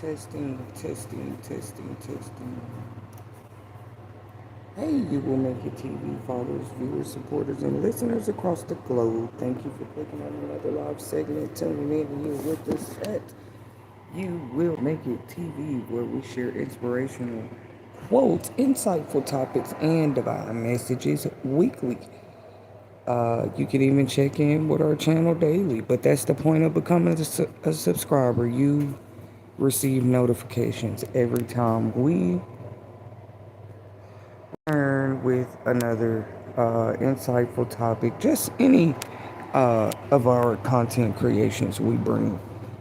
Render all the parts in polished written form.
Testing, testing, testing, testing. Hey, you will make it TV followers, viewers, supporters, and listeners across the globe. Thank you for clicking on another live segment, tuning in and you're with us at You Will Make It TV, where we share inspirational quotes, insightful topics, and divine messages weekly. You can even check in with our channel daily, but that's the point of becoming a subscriber. You receive notifications every time we return with another insightful topic, just any of our content creations we bring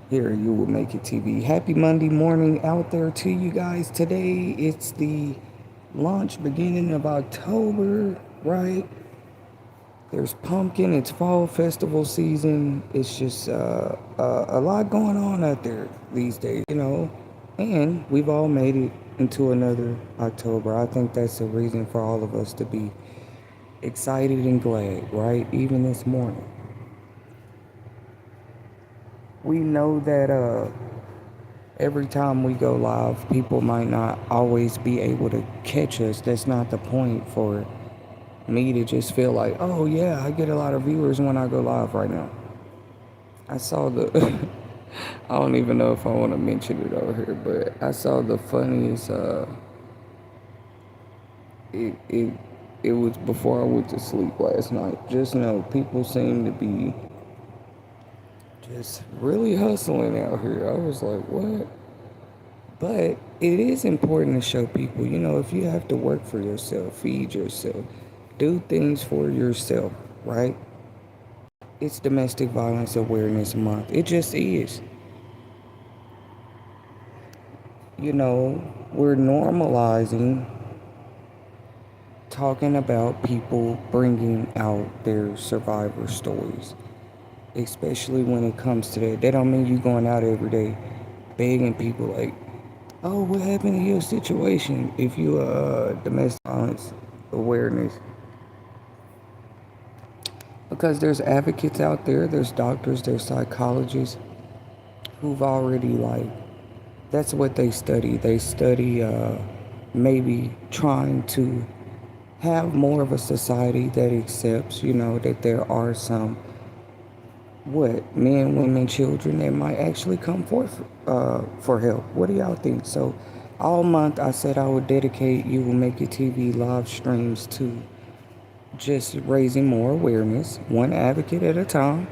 here. You will make it TV. Happy Monday morning out there to you guys. Today it's the launch beginning of October, right? There's pumpkin, it's fall festival season. It's just a lot going on out there these days. And we've all made it into another October. I think that's a reason for all of us to be excited and glad, right? Even this morning. We know that every time we go live, people might not always be able to catch us. That's not the point for me to just feel like, oh yeah, I get a lot of viewers when I go live right now. I saw the I don't even know if I want to mention it over here, but I saw the funniest it it it was before I went to sleep last night. Just know people seem to be just really hustling out here. I was like, what? But it is important to show people, if you have to work for yourself, feed yourself, do things for yourself, right? It's Domestic Violence Awareness Month. It just is. We're normalizing talking about people bringing out their survivor stories, especially when it comes to that. That don't mean you going out every day begging people like, oh, what happened to your situation? If you domestic violence awareness, because there's advocates out there, there's doctors, there's psychologists who've already that's what they study. They study maybe trying to have more of a society that accepts, that there are some men, women, children that might actually come forth for help. What do y'all think? So all month I said I would dedicate You Will Make It TV live streams to just raising more awareness, one advocate at a time.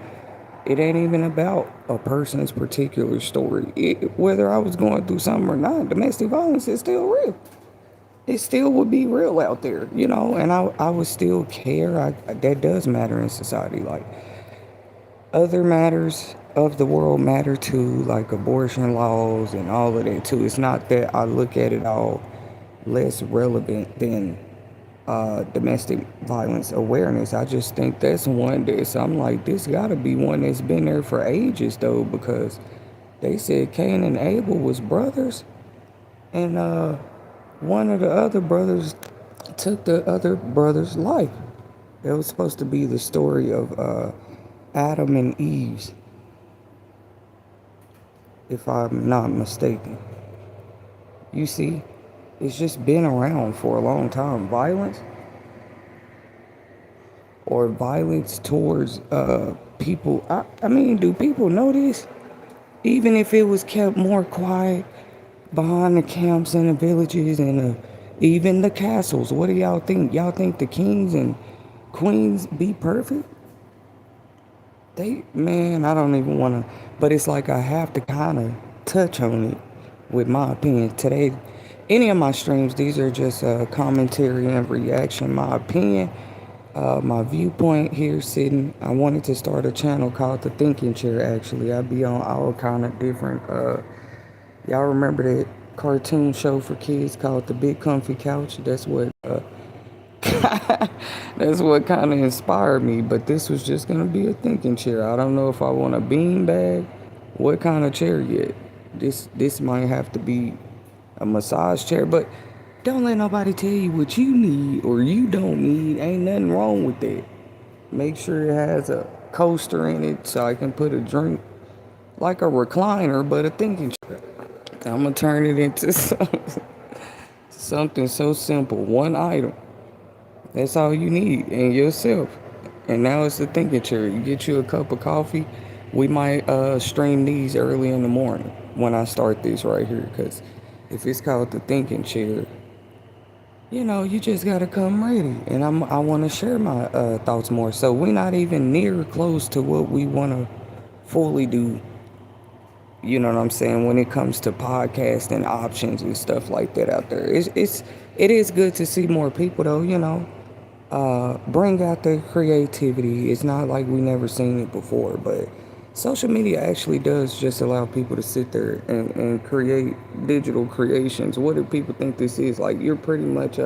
It ain't even about a person's particular story. Whether I was going through something or not, domestic violence is still real. It still would be real out there, and I would still care. That does matter in society. Like, other matters of the world matter too, like abortion laws and all of that too. It's not that I look at it all less relevant than domestic violence awareness. I just think that's one that's, I'm like, this gotta be one that's been there for ages though, because they said Cain and Abel was brothers, and one of the other brothers took the other brother's life. It was supposed to be the story of Adam and Eve's, if I'm not mistaken. You see, it's just been around for a long time. Violence or violence towards people. I mean, do people know this? Even if it was kept more quiet behind the camps and the villages and even the castles, what do y'all think? Y'all think the kings and queens be perfect? Man, I don't even want to, but it's like I have to kind of touch on it with my opinion. Today, any of my streams, these are just commentary and reaction. My opinion, my viewpoint here sitting. I wanted to start a channel called The Thinking Chair, actually. I'd be on all kind of different, y'all remember that cartoon show for kids called The Big Comfy Couch? That's what that's what kind of inspired me. But this was just gonna be a thinking chair. I don't know if I want a bean bag, what kind of chair yet. This might have to be a massage chair, but don't let nobody tell you what you need or you don't need. Ain't nothing wrong with that. Make sure it has a coaster in it so I can put a drink, like a recliner, but a thinking chair. I'm gonna turn it into something so simple. One item. That's all you need in yourself. And now it's the thinking chair. You get you a cup of coffee. We might stream these early in the morning when I start this right here. Because if it's called the thinking chair, you just gotta come ready. And I want to share my thoughts more. So we're not even near close to what we want to fully do. You know what I'm saying? When it comes to podcasting options and stuff like that out there, it is good to see more people though. Bring out their creativity. It's not like we never seen it before, but social media actually does just allow people to sit there and create digital creations. What do people think this is? Like you're pretty much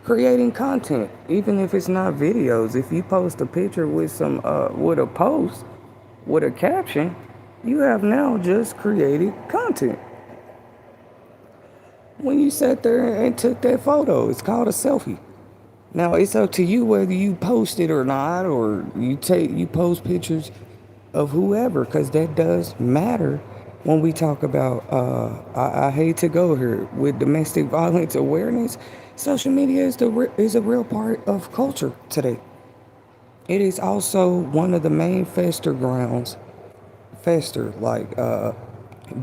creating content, even if it's not videos. If you post a picture with some with a post with a caption, you have now just created content. When you sat there and took that photo, it's called a selfie. Now it's up to you whether you post it or not, or you post pictures of whoever, because that does matter when we talk about. I hate to go here with domestic violence awareness. Social media is a real part of culture today. It is also one of the main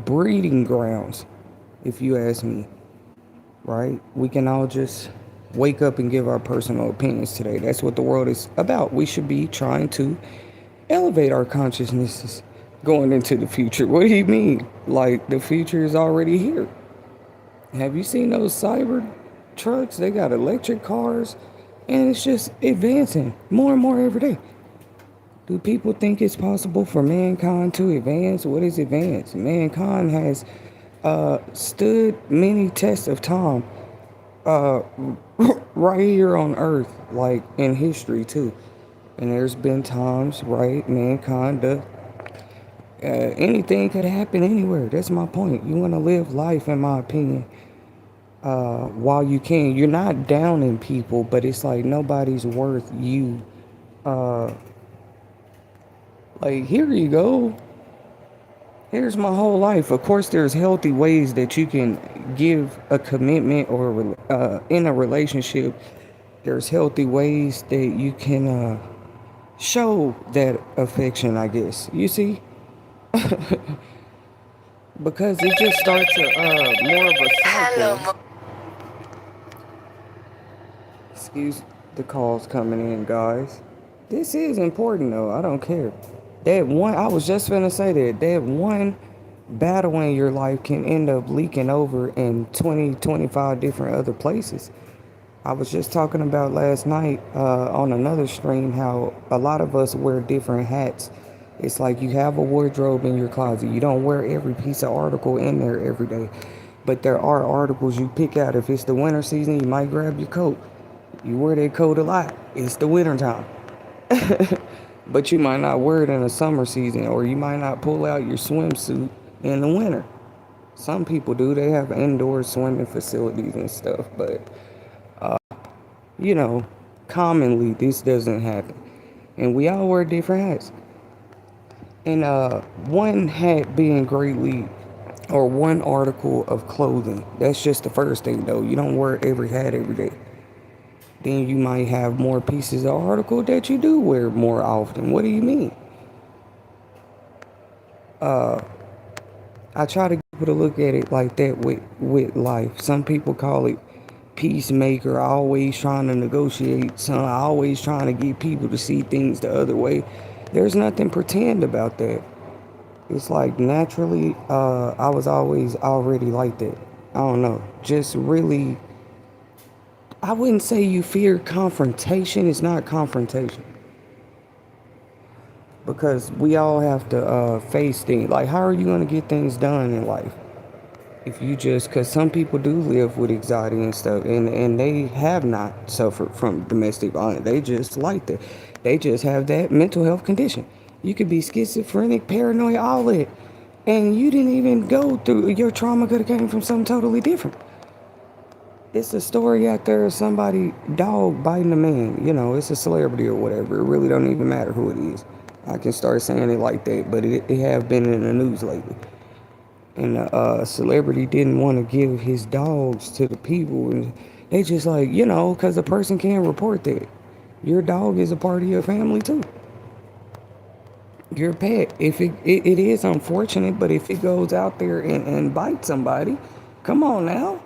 breeding grounds, if you ask me. Right? We can all just wake up and give our personal opinions today. That's what the world is about. We should be trying to elevate our consciousnesses going into the future. What do you mean? Like the future is already here. Have you seen those cyber trucks? They got electric cars, and it's just advancing more and more every day. Do people think it's possible for mankind to advance? What is advance? Mankind has stood many tests of time uh, right here on Earth, like in history too. And there's been times, right, mankind, anything could happen anywhere. That's my point. You want to live life, in my opinion, while you can. You're not downing people, but it's like nobody's worth you. Uh, like, here you go. Here's my whole life. Of course, there's healthy ways that you can give a commitment or in a relationship. There's healthy ways that you can show that affection, I guess. You see? Because it just starts more of a cycle. Excuse the calls coming in, guys. This is important, though. I don't care. I was just gonna say that one battle in your life can end up leaking over in 20, 25 different other places. I was just talking about last night on another stream how a lot of us wear different hats. It's like you have a wardrobe in your closet. You don't wear every piece of article in there every day. But there are articles you pick out. If it's the winter season, you might grab your coat. You wear that coat a lot. It's the winter time. But you might not wear it in the summer season, or you might not pull out your swimsuit in the winter. Some people do. They have indoor swimming facilities and stuff. But, you know, commonly this doesn't happen. And we all wear different hats. And one hat being greatly, or one article of clothing, that's just the first thing though. You don't wear every hat every day. Then you might have more pieces of article that you do wear more often. What do you mean? I try to get people to look at it like that with life. Some people call it peacemaker, always trying to negotiate, always trying to get people to see things the other way. There's nothing pretend about that. It's like naturally, I was always already like that. I don't know. Just really, I wouldn't say you fear confrontation. It's not confrontation. Because we all have to face things. Like, how are you going to get things done in life? If you just, because some people do live with anxiety and stuff, and they have not suffered from domestic violence. They just like that. They just have that mental health condition. You could be schizophrenic, paranoid, all that. And you didn't even go through, your trauma could have came from something totally different. It's a story out there of somebody, dog biting a man. You know, it's a celebrity or whatever. It really don't even matter who it is. I can start saying it like that, but it have been in the news lately. and a celebrity didn't want to give his dogs to the people, and they just like, because the person can't report that your dog is a part of your family too, your pet. If it is unfortunate, but if it goes out there and bites somebody, come on now,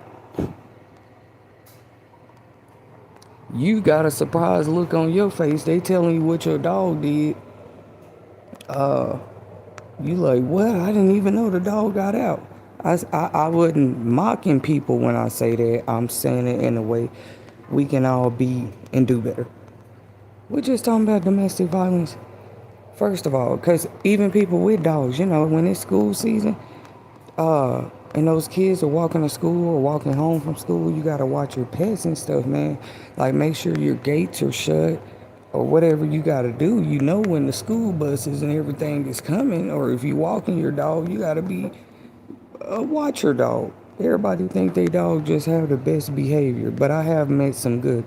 you got a surprised look on your face. They telling you what your dog did. You like, what? I didn't even know the dog got out. I wasn't mocking people when I say that. I'm saying it in a way we can all be and do better. We're just talking about domestic violence, first of all, because even people with dogs, when it's school season, and those kids are walking to school or walking home from school, you gotta watch your pets and stuff, man. Like, make sure your gates are shut or whatever you gotta do. When the school buses and everything is coming, or if you walking your dog, you gotta be watch your dog. Everybody think they dog just have the best behavior, but I have met some good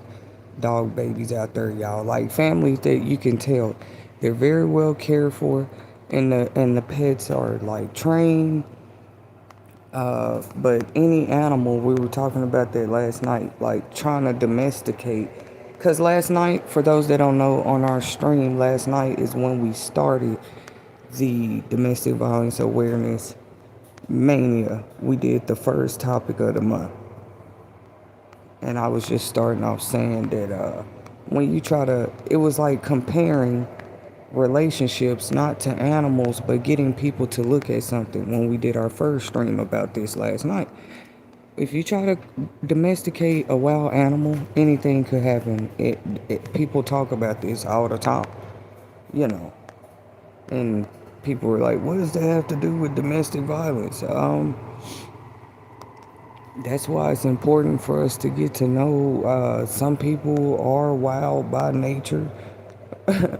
dog babies out there, y'all. Like families that you can tell they're very well cared for, and the pets are like trained. But any animal, we were talking about that last night, like trying to domesticate. Because last night, for those that don't know, on our stream last night is when we started the domestic violence awareness Mania. We did the first topic of the month. And I was just starting off saying that when you try to, it was like comparing relationships not to animals, but getting people to look at something when we did our first stream about this last night. If you try to domesticate a wild animal, anything could happen. People talk about this all the time, you know. And people were like, what does that have to do with domestic violence? That's why it's important for us to get to know some people are wild by nature.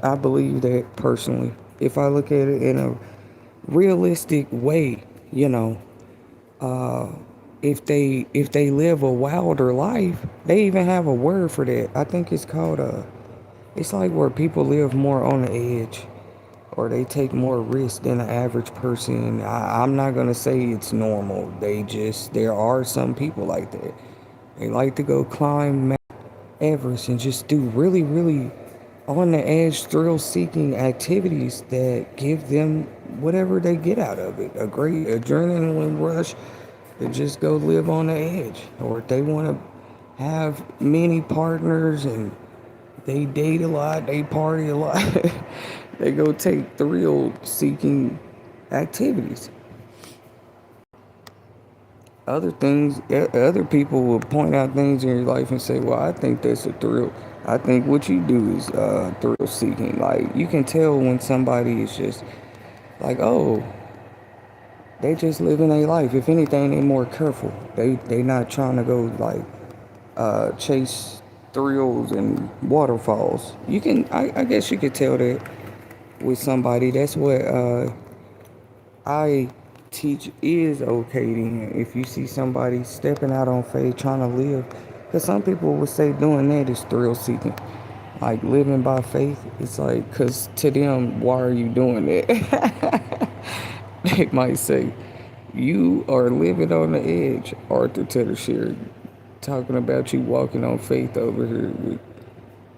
I believe that personally. If I look at it in a realistic way, you know, if they live a wilder life, they even have a word for that. I think it's called it's like where people live more on the edge, or they take more risk than the average person. I'm not gonna say it's normal. There are some people like that. They like to go climb Mount Everest and just do really, really on the edge, thrill seeking activities that give them whatever they get out of it. A great adrenaline rush to just go live on the edge. Or if they want to have many partners and they date a lot, they party a lot, they go take thrill seeking activities. Other people will point out things in your life and say, well, I think that's a thrill. I think what you do is thrill seeking. Like, you can tell when somebody is just like, oh, they just living their life. If anything, they more careful. They not trying to go like chase thrills and waterfalls. I guess you could tell that with somebody. That's what I teach is okay then. If you see somebody stepping out on faith, trying to live, because some people would say doing that is thrill seeking. Like living by faith, it's like, because to them, why are you doing that? They might say, you are living on the edge, Arthur Tedder shared, talking about you walking on faith over here.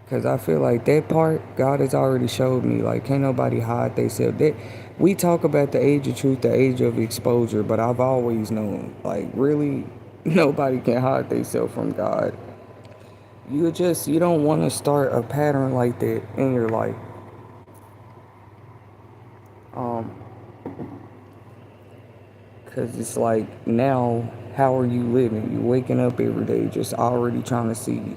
Because I feel like that part, God has already showed me. Like, can't nobody hide themselves. We talk about the age of truth, the age of exposure, but I've always known, like, really, nobody can hide themselves from God. You don't want to start a pattern like that in your life. Um, Because it's like, now, how are you living? You waking up every day just already trying to see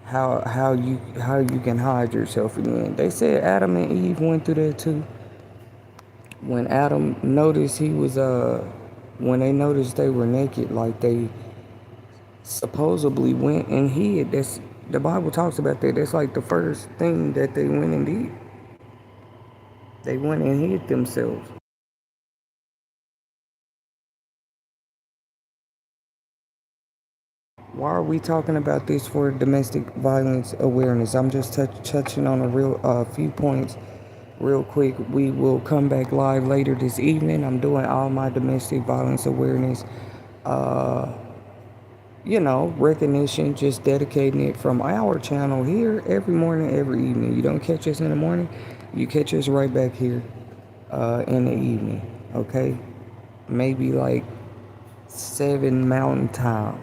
how you can hide yourself again. They said Adam and Eve went through that too. When Adam noticed when they noticed they were naked, like they supposedly went and hid. That's the Bible talks about that. That's like the first thing that they went and did. They went and hid themselves. Why are we talking about this for domestic violence awareness? I'm just touching on a real few points real quick, we will come back live later this evening. I'm doing all my domestic violence awareness, uh, recognition, just dedicating it from our channel here every morning, every evening. You don't catch us in the morning, you catch us right back here in the evening, okay? Maybe like 7 Mountain Time.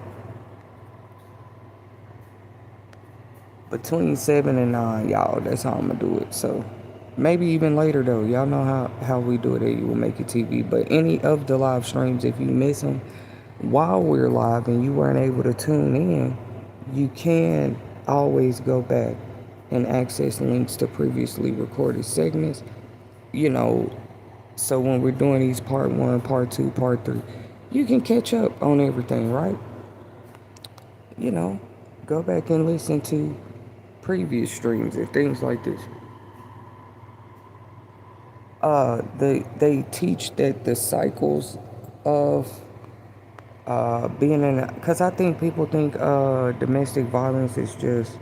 Between 7 and 9, y'all. That's how I'm gonna do it. So maybe even later though. Y'all know how we do it at You Will Make It TV. But any of the live streams, if you miss them while we're live and you weren't able to tune in, you can always go back and access links to previously recorded segments. You know, so when we're doing these part 1, part 2, part 3, you can catch up on everything, right? You know, go back and listen to previous streams and things like this. They teach that the cycles of being in, because I think people think domestic violence is just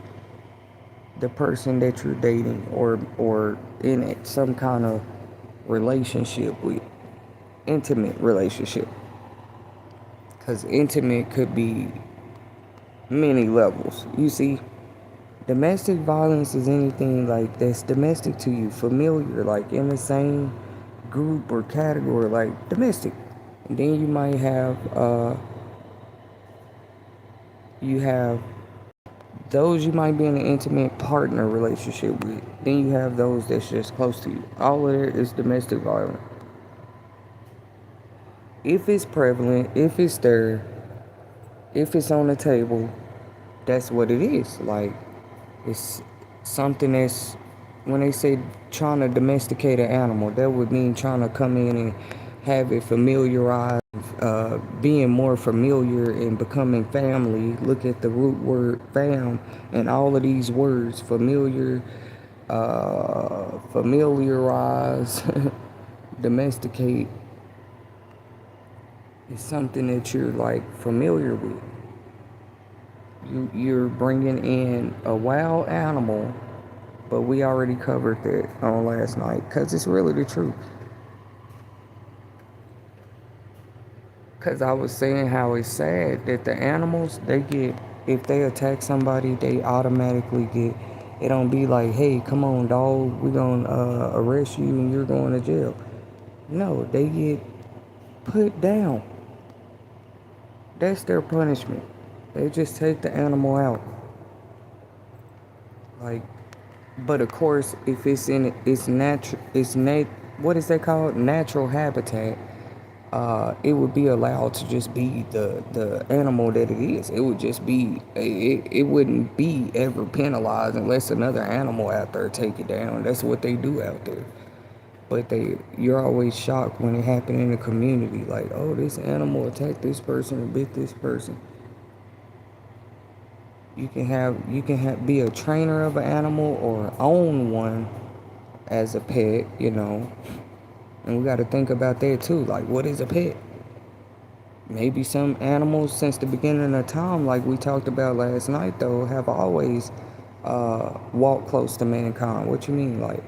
the person that you're dating or in some kind of relationship with, intimate relationship, because intimate could be many levels. You see, domestic violence is anything like that's domestic to you, familiar, like in the same group or category, like domestic. And then you might have you have those you might be in an intimate partner relationship with. Then you have those that's just close to you. All of it is domestic violence. If it's prevalent, if it's there, if it's on the table, that's what it is. Like, it's something that's, when they say trying to domesticate an animal, that would mean trying to come in and have it familiarized, being more familiar and becoming family. Look at the root word fam and all of these words, familiar, familiarize, domesticate, is something that you're like familiar with. You're bringing in a wild animal, but we already covered that on last night because it's really the truth. Because I was saying how it's sad that the animals, they get, if they attack somebody, they automatically get, it don't be like, hey, come on, dog, we're going to arrest you and you're going to jail. No, they get put down. That's their punishment. They just take the animal out. Like, but of course, if it's in its natural, what is that called? Natural habitat. It would be allowed to just be the animal that it is. It would just be, it wouldn't be ever penalized unless another animal out there take it down. That's what they do out there. But you're always shocked when it happened in the community. Like, oh, this animal attacked this person or bit this person. You can have be a trainer of an animal or own one as a pet, And we got to think about that too. Like, what is a pet? Maybe some animals since the beginning of time, like we talked about last night, though, have always walked close to mankind. What you mean? Like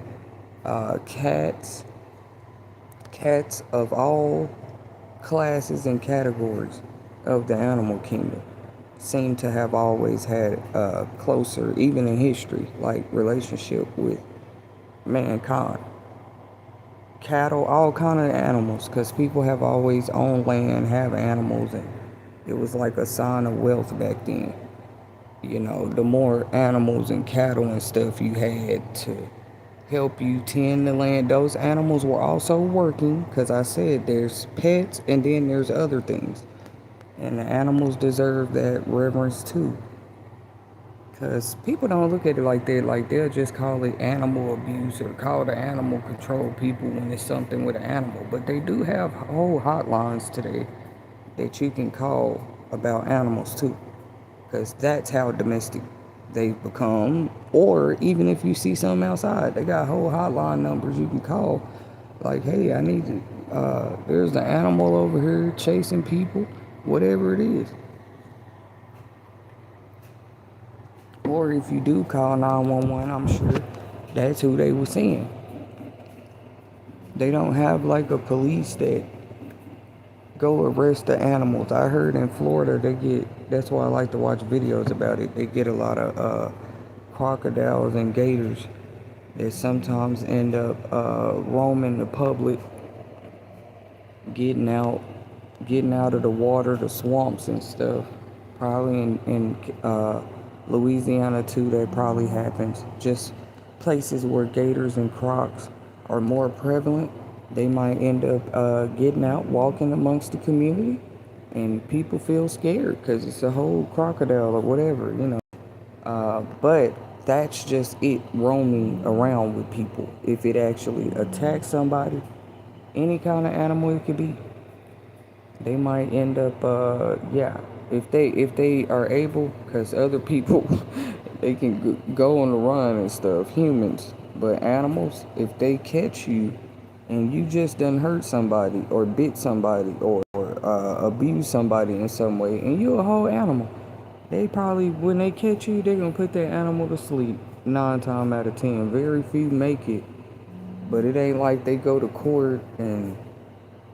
cats of all classes and categories of the animal kingdom seem to have always had closer, even in history, like relationship with mankind. Cattle, all kind of animals, because people have always owned land, have animals, and it was like a sign of wealth back then. The more animals and cattle and stuff you had to help you tend the land, those animals were also working, because I said there's pets and then there's other things. And the animals deserve that reverence too. Because people don't look at it like that. Like, they'll just call it animal abuse or call the animal control people when it's something with an animal. But they do have whole hotlines today that you can call about animals too. Because that's how domestic they've become. Or even if you see something outside, they got whole hotline numbers you can call. Like, hey, I need to, there's an animal over here chasing people, whatever it is. Or if you do call 911, I'm sure that's who they were seeing. They don't have like a police that go arrest the animals. I heard in Florida that's why I like to watch videos about it. They get a lot of crocodiles and gators that sometimes end up roaming the public, getting out, getting out of the water, the swamps and stuff. Probably in Louisiana too, that probably happens. Just places where gators and crocs are more prevalent. They might end up getting out, walking amongst the community, and people feel scared because it's a whole crocodile or whatever, you know. But that's just it roaming around with people. If it actually attacks somebody, any kind of animal it could be, they might end up yeah, if they are able, because other people they can go on the run and stuff, humans, but animals, if they catch you and you just done hurt somebody or bit somebody or abuse somebody in some way and you're a whole animal, they probably, when they catch you, they're gonna put that animal to sleep 9 times out of 10. Very few make it, but it ain't like they go to court. And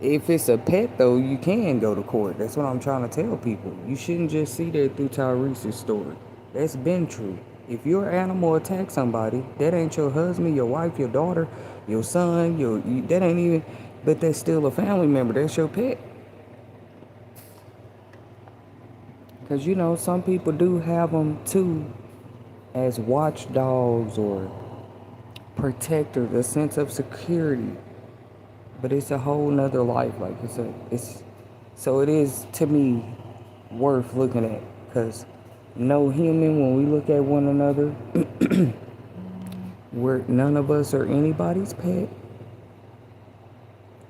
if it's a pet, though, you can go to court. That's what I'm trying to tell people. You shouldn't just see that through Tyrese's story. That's been true. If your animal attacks somebody, that ain't your husband, your wife, your daughter, your son, that ain't even, but that's still a family member. That's your pet. Because, you know, some people do have them, too, as watchdogs or protectors, a sense of security. But it's a whole nother life. Like so it is to me worth looking at, because no human, when we look at one another, we're none of us are anybody's pet.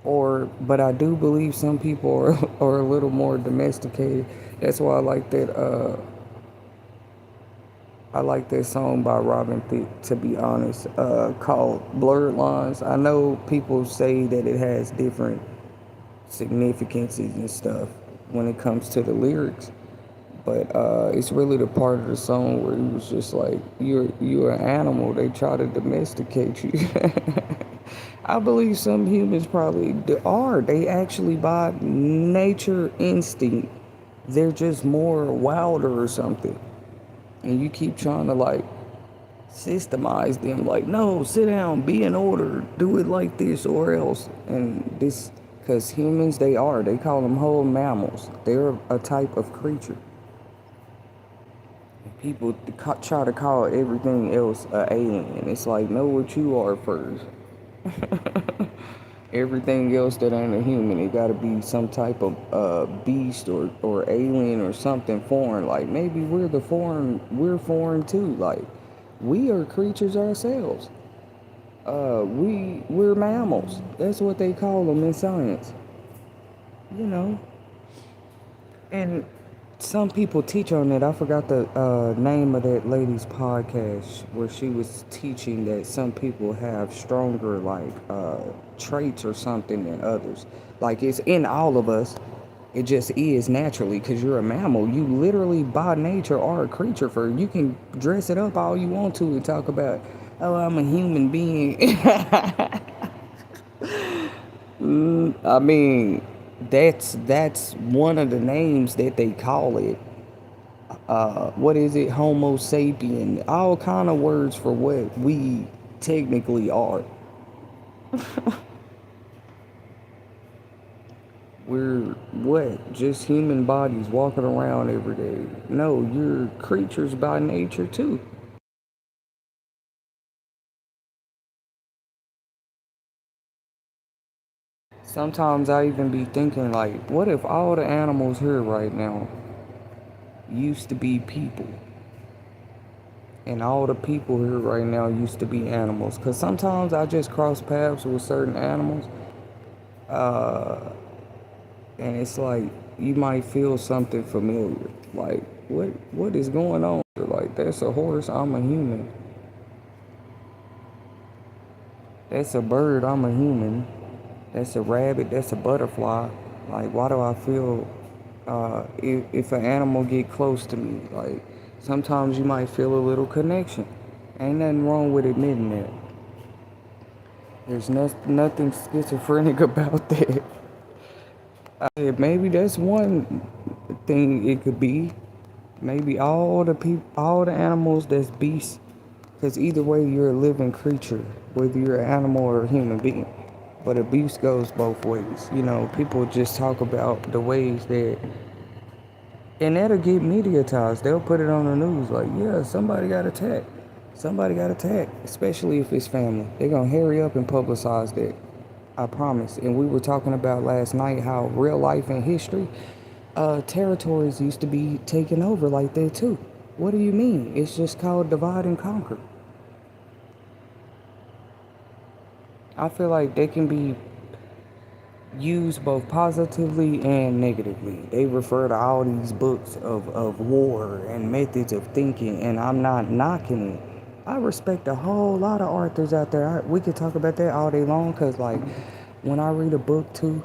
But I do believe some people are a little more domesticated. That's why I like that song by Robin Thicke, to be honest, called Blurred Lines. I know people say that it has different significances and stuff when it comes to the lyrics, but it's really the part of the song where he was just like, you're an animal, they try to domesticate you. I believe some humans probably are. They actually, by nature instinct, they're just more wilder or something. And you keep trying to like systemize them, like, no, sit down, be in order, do it like this or else. And this, because humans, they call them whole mammals. They're a type of creature. People try to call everything else an alien. It's like, know what you are first. Everything else that ain't a human, it gotta be some type of beast or alien or something foreign. Like, maybe we're foreign too. Like, we are creatures ourselves. We're mammals. That's what they call them in science. You know. And some people teach on that. I forgot the name of that lady's podcast where she was teaching that some people have stronger like traits or something than others. Like, it's in all of us. It just is naturally, because you're a mammal. You literally by nature are a creature. You can dress it up all you want to and talk about, oh, I'm a human being. I mean, that's one of the names that they call it. What is it? Homo sapien. All kind of words for what we technically are. We're what? Just human bodies walking around every day. No, you're creatures by nature too. Sometimes I even be thinking like, what if all the animals here right now used to be people? And all the people here right now used to be animals. Because sometimes I just cross paths with certain animals. And it's like, you might feel something familiar. Like, what is going on? Like, that's a horse, I'm a human. That's a bird, I'm a human. That's a rabbit, that's a butterfly. Like, why do I feel, if an animal get close to me? Like, sometimes you might feel a little connection. Ain't nothing wrong with admitting that. There's nothing schizophrenic about that. Maybe that's one thing it could be. Maybe all the animals that's beasts, because either way you're a living creature, whether you're an animal or a human being. But abuse goes both ways. People just talk about the ways that, and that'll get mediatized. They'll put it on the news like, yeah, somebody got attacked. Somebody got attacked, especially if it's family. They're gonna hurry up and publicize that. I promise. And we were talking about last night how real life and history, territories used to be taken over like that too. What do you mean? It's just called divide and conquer. I feel like they can be used both positively and negatively. They refer to all these books of war and methods of thinking, and I'm not knocking it. I respect a whole lot of authors out there. We could talk about that all day long, because, like, when I read a book, too,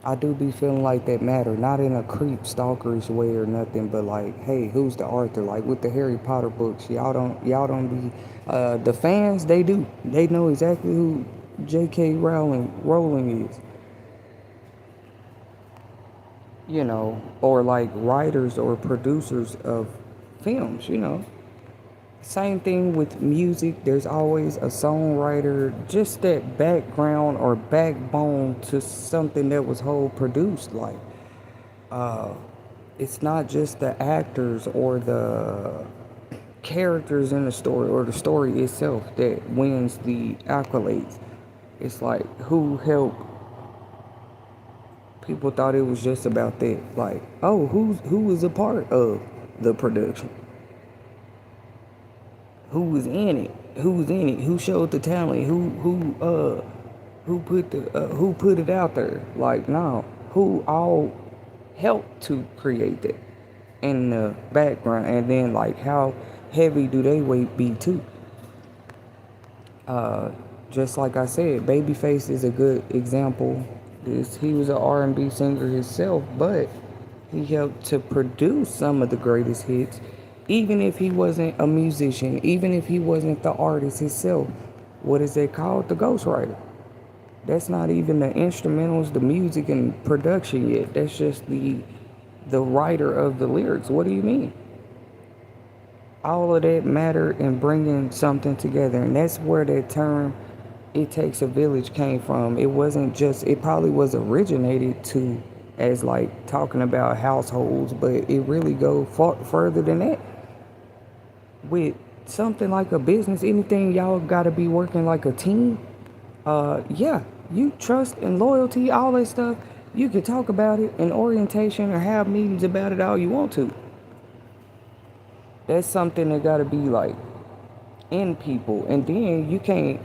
I do be feeling like that matter. Not in a creep, stalkerish way or nothing, but like, hey, who's the author? Like with the Harry Potter books, y'all don't be, the fans, they do. They know exactly who J.K. Rowling is. Or like writers or producers of films. Same thing with music. There's always a songwriter, just that background or backbone to something that was whole produced. Like, it's not just the actors or the characters in the story or the story itself that wins the accolades. It's like who helped. People thought it was just about that. Like, oh, who was a part of the production? Who was in it? Who was in it? Who showed the talent? Who put it out there? Like, no, who all helped to create that in the background, and then like how heavy do they weight be too? Just like I said, Babyface is a good example. He was an R&B singer himself, but he helped to produce some of the greatest hits, even if he wasn't a musician, even if he wasn't the artist himself. What is that called? The ghostwriter. That's not even the instrumentals, the music and production yet. That's just the writer of the lyrics. What do you mean? All of that matter in bringing something together, and that's where that term "it takes a village" came from. It wasn't just, it probably was originated to as like talking about households, but it really go further than that. With something like a business, anything, y'all got to be working like a team. Yeah, you trust and loyalty, all that stuff, you can talk about it in orientation or have meetings about it all you want to. That's something that got to be like in people. And then you can't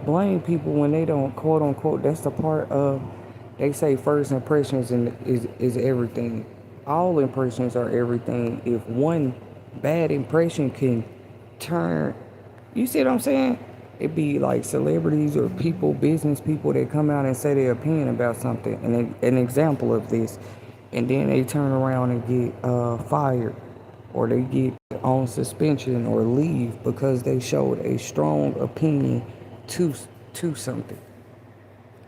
blame people when they don't, quote unquote. That's the part of, they say first impressions is everything. All impressions are everything. If one bad impression can turn, you see what I'm saying? It'd be like celebrities or people, business people that come out and say their opinion about something. And an example of this, and then they turn around and get fired, or they get on suspension or leave because they showed a strong opinion to something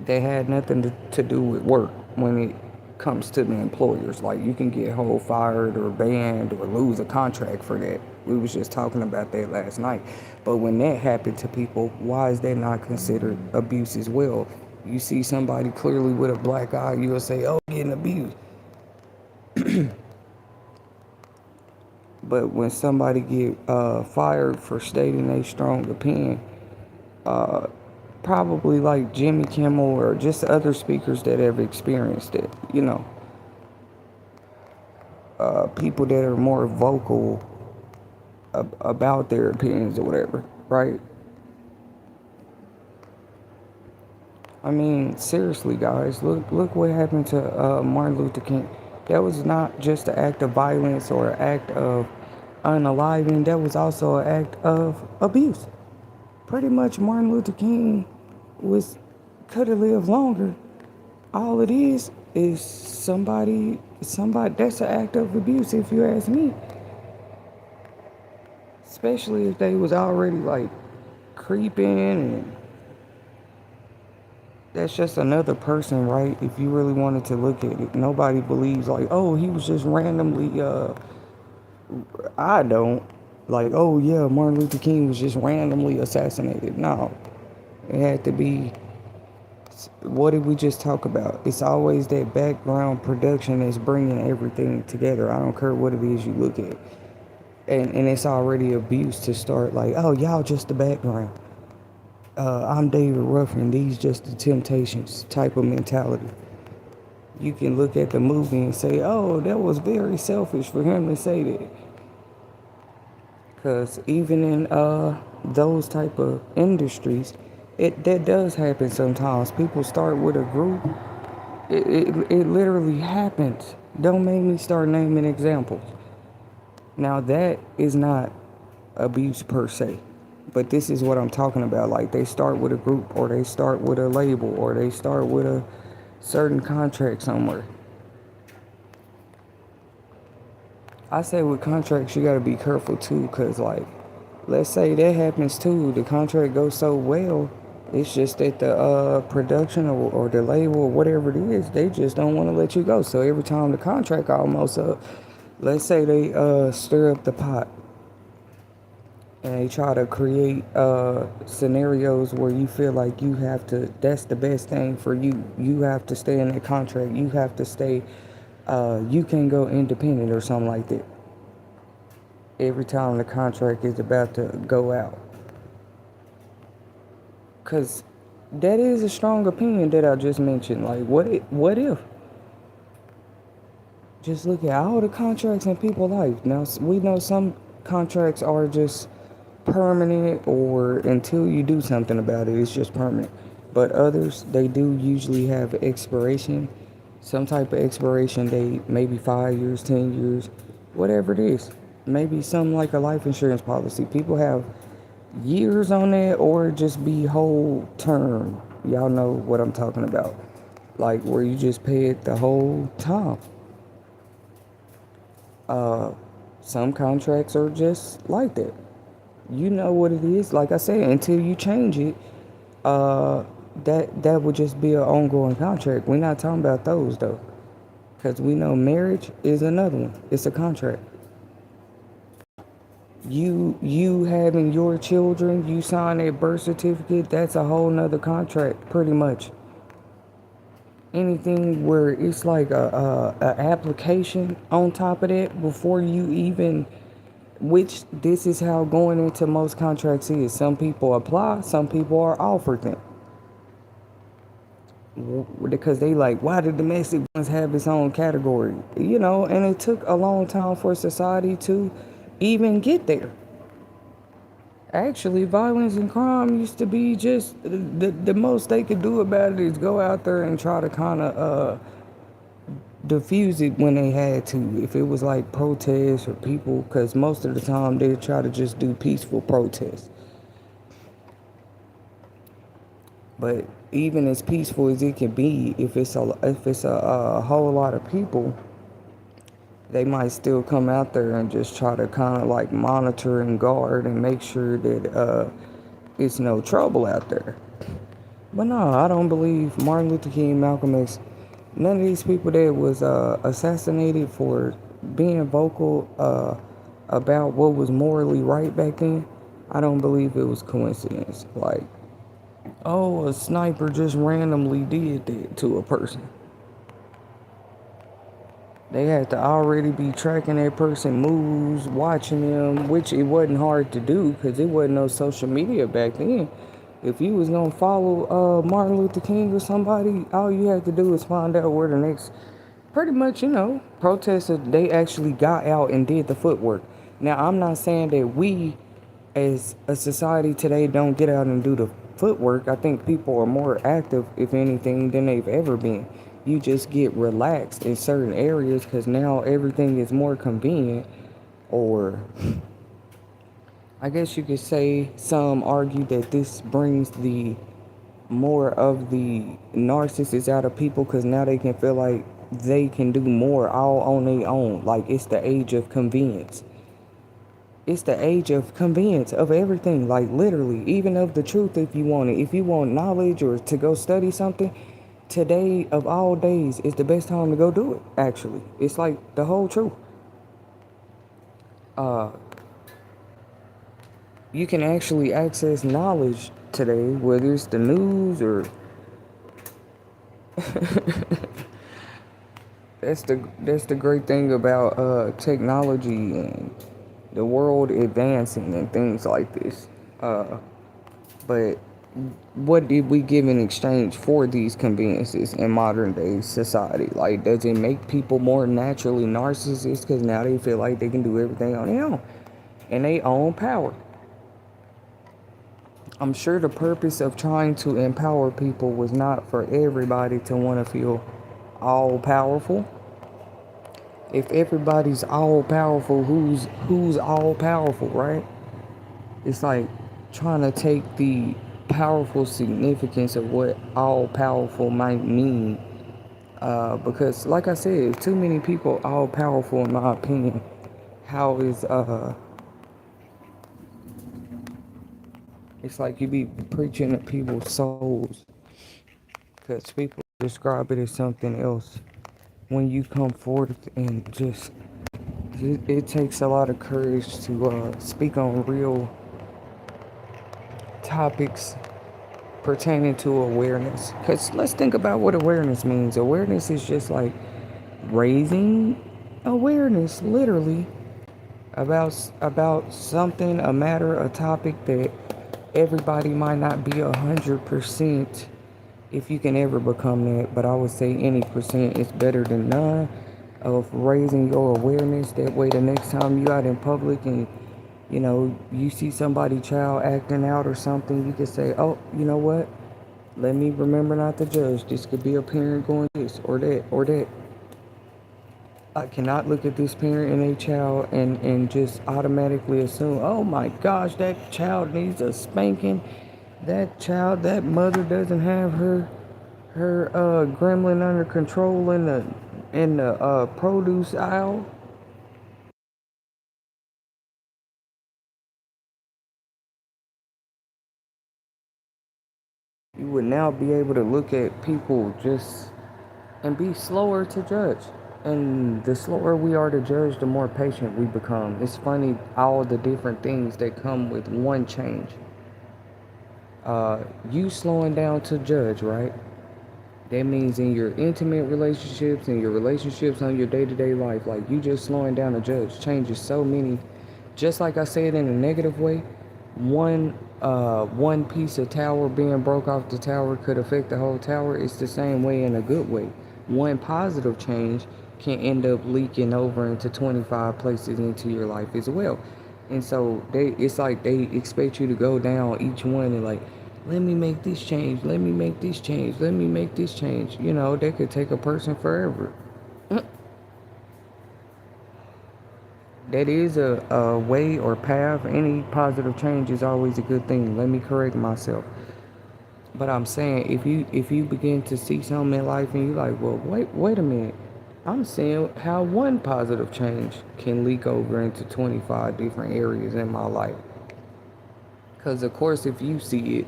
that had nothing to do with work. When it comes to the employers, like, you can get whole fired or banned or lose a contract for that. We was just talking about that last night. But when that happened to people, why is that not considered abuse as well? You see somebody clearly with a black eye, you'll say, oh, getting abused. But when somebody get fired for stating a strong opinion, probably like Jimmy Kimmel or just other speakers that have experienced it, people that are more vocal about their opinions or whatever, right? I mean, seriously, guys, look what happened to Martin Luther King. That was not just an act of violence or an act of unaliving. That was also an act of abuse. Pretty much, Martin Luther King could have lived longer. All it is somebody. That's an act of abuse, if you ask me. Especially if they was already like creeping and That's just another person, right? If you really wanted to look at it, nobody believes like, oh, he was just randomly. I don't like, oh yeah, Martin Luther King was just randomly assassinated. No, it had to be. What did we just talk about? It's always that background production that's bringing everything together. I don't care what it is you look at, and it's already abuse to start like, oh y'all just the background. I'm David Ruffin. These just the Temptations type of mentality. You can look at the movie and say, oh, that was very selfish for him to say that. Because even in those type of industries, that does happen sometimes. People start with a group. It literally happens. Don't make me start naming examples. Now that is not abuse per se. But this is what I'm talking about. Like they start with a group, or they start with a label, or they start with a certain contract somewhere. I say with contracts, you gotta be careful too, cause like, let's say that happens too. The contract goes so well, it's just that the production or the label or whatever it is, they just don't want to let you go. So every time the contract almost up, let's say they stir up the pot and they try to create scenarios where you feel like you have to. That's the best thing for you. You have to stay in that contract. You have to stay. You can go independent or something like that every time the contract is about to go out. Because that is a strong opinion that I just mentioned. Like, what if? Just look at all the contracts in people's life. Now, we know some contracts are just permanent, or until you do something about it, it's just permanent. But others, they do usually have expiration, some type of expiration date, maybe 5 years, 10 years, whatever it is. Maybe something like a life insurance policy. People have years on that, or just be whole term. Y'all know what I'm talking about. Like where you just pay it the whole time. Some contracts are just like that. You know what it is. Like I said, until you change it, that would just be an ongoing contract. We're not talking about those though, because we know marriage is another one. It's a contract. You having your children, you sign a birth certificate, that's a whole nother contract, pretty much. Anything where it's like a application on top of that before you even, which this is how going into most contracts is. Some people apply, some people are offered them. Because they like, why did domestic violence have its own category? You know, and it took a long time for society to even get there. Actually, violence and crime used to be just the most they could do about it is go out there and try to kind of diffuse it when they had to. If it was like protests or people, because most of the time they try to just do peaceful protests. But even as peaceful as it can be, if it's a whole lot of people, they might still come out there and just try to kind of like monitor and guard and make sure that it's no trouble out there. But no, I don't believe Martin Luther King, Malcolm X, none of these people that was assassinated for being vocal about what was morally right back then. I don't believe it was coincidence. Like, oh, a sniper just randomly did that to a person. They had to already be tracking that person moves, watching them, which it wasn't hard to do because it wasn't no social media back then. If you was gonna follow Martin Luther King or somebody, all you had to do is find out where the next, pretty much, protesters, they actually got out and did the footwork. Now, I'm not saying that we, as a society today, don't get out and do the footwork. I think people are more active, if anything, than they've ever been. You just get relaxed in certain areas because now everything is more convenient. Or I guess you could say some argue that this brings the more of the narcissists out of people because now they can feel like they can do more all on their own. Like it's the age of convenience. It's the age of convenience of everything, like literally, even of the truth if you want it. If you want knowledge or to go study something, today of all days is the best time to go do it, actually. It's like the whole truth. Uh, you can actually access knowledge today, whether it's the news or that's the great thing about technology and the world advancing and things like this. But what did we give in exchange for these conveniences in modern day society? Like, does it make people more naturally narcissists because now they feel like they can do everything on their own and they own power? I'm sure the purpose of trying to empower people was not for everybody to want to feel all powerful. If everybody's all powerful, who's all powerful, right? It's like trying to take the powerful significance of what all powerful might mean. Because, like I said, if too many people all powerful, in my opinion, how is it's like you be preaching to people's souls, because people describe it as something else when you come forth and just it takes a lot of courage to speak on real topics pertaining to awareness. Because let's think about what awareness means. Awareness is just like raising awareness, literally, about something, a matter, a topic that everybody might not be 100%, if you can ever become that, but I would say any percent is better than none, of raising your awareness. That way the next time you out in public and you see somebody child acting out or something, you can say, oh, you know what, let me remember not to judge. This could be a parent going this or that or that. I cannot look at this parent and a child and just automatically assume, oh my gosh, that child needs a spanking. That mother doesn't have her gremlin under control in the produce aisle. You would now be able to look at people just and be slower to judge. And the slower we are to judge, the more patient we become. It's funny all the different things that come with one change. You slowing down to judge, right? That means in your intimate relationships and your relationships on your day-to-day life, like you just slowing down to judge changes so many. Just like I said in a negative way, one piece of tower being broke off the tower could affect the whole tower. It's the same way in a good way. One positive change can end up leaking over into 25 places into your life as well. And so it's like they expect you to go down each one and like, let me make this change, let me make this change, let me make this change. That could take a person forever. That is a way or path. Any positive change is always a good thing. Let me correct myself. But I'm saying if you begin to see something in life and you're like, well, wait a minute. I'm seeing how one positive change can leak over into 25 different areas in my life. Because of course, if you see it,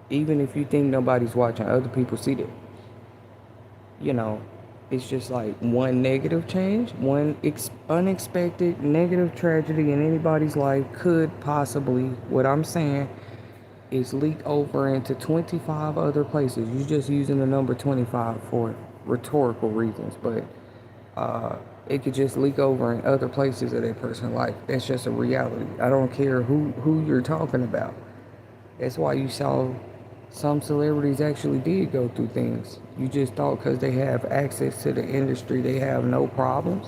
even if you think nobody's watching, other people see that. you know, it's just like one negative change, one unexpected negative tragedy in anybody's life could possibly, what I'm saying, is leak over into 25 other places. You're just using the number 25 for rhetorical reasons, but it could just leak over in other places of that person's life. That's just a reality. I don't care who you're talking about. That's why you saw some celebrities actually did go through things. You just thought because they have access to the industry, they have no problems.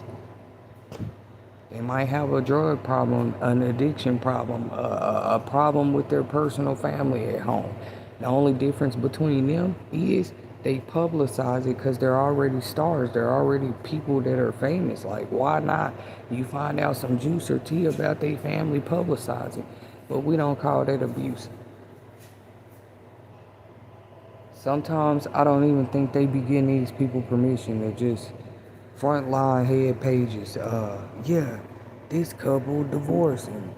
They might have a drug problem, an addiction problem, a problem with their personal family at home. The only difference between them is they publicize it because they're already stars. They're already people that are famous. Like, why not? You find out some juice or tea about their family, publicize it. But we don't call that abuse. Sometimes I don't even think they be giving these people permission to just frontline head pages. Yeah, this couple divorced and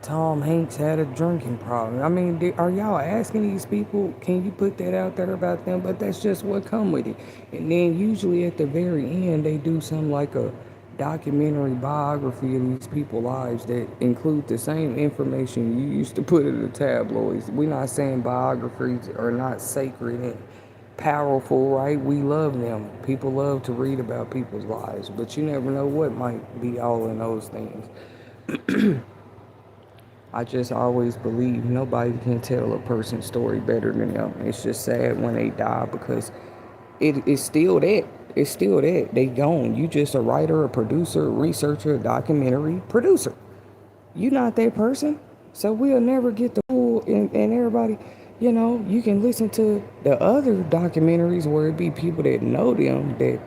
Tom Hanks had a drinking problem. I mean, are y'all asking these people, can you put that out there about them? But that's just what come with it. And then usually at the very end, they do something like a documentary biography of these people's lives that include the same information you used to put in the tabloids. We're not saying biographies are not sacred and powerful, right? We love them. People love to read about people's lives, but you never know what might be all in those things. I just always believe nobody can tell a person's story better than them. It's just sad when they die because it's still that. It's still that. They gone. You just a writer, a producer, a researcher, a documentary producer. You not that person. So we'll never get the full and everybody, you can listen to the other documentaries where it be people that know them that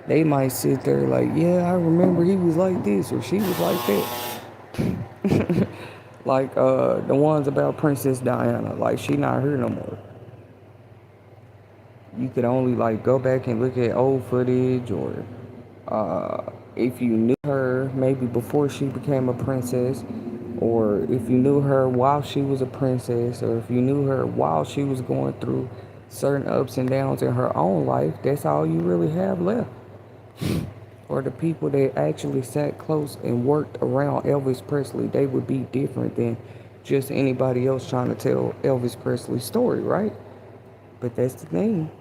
they might sit there like, yeah, I remember he was like this or she was like that. Like the ones about Princess Diana, like she not here no more. You could only like go back and look at old footage, or if you knew her maybe before she became a princess, or if you knew her while she was a princess, or if you knew her while she was going through certain ups and downs in her own life. That's all you really have left. Or the people that actually sat close and worked around Elvis Presley, they would be different than just anybody else trying to tell Elvis Presley's story, right? But that's the thing.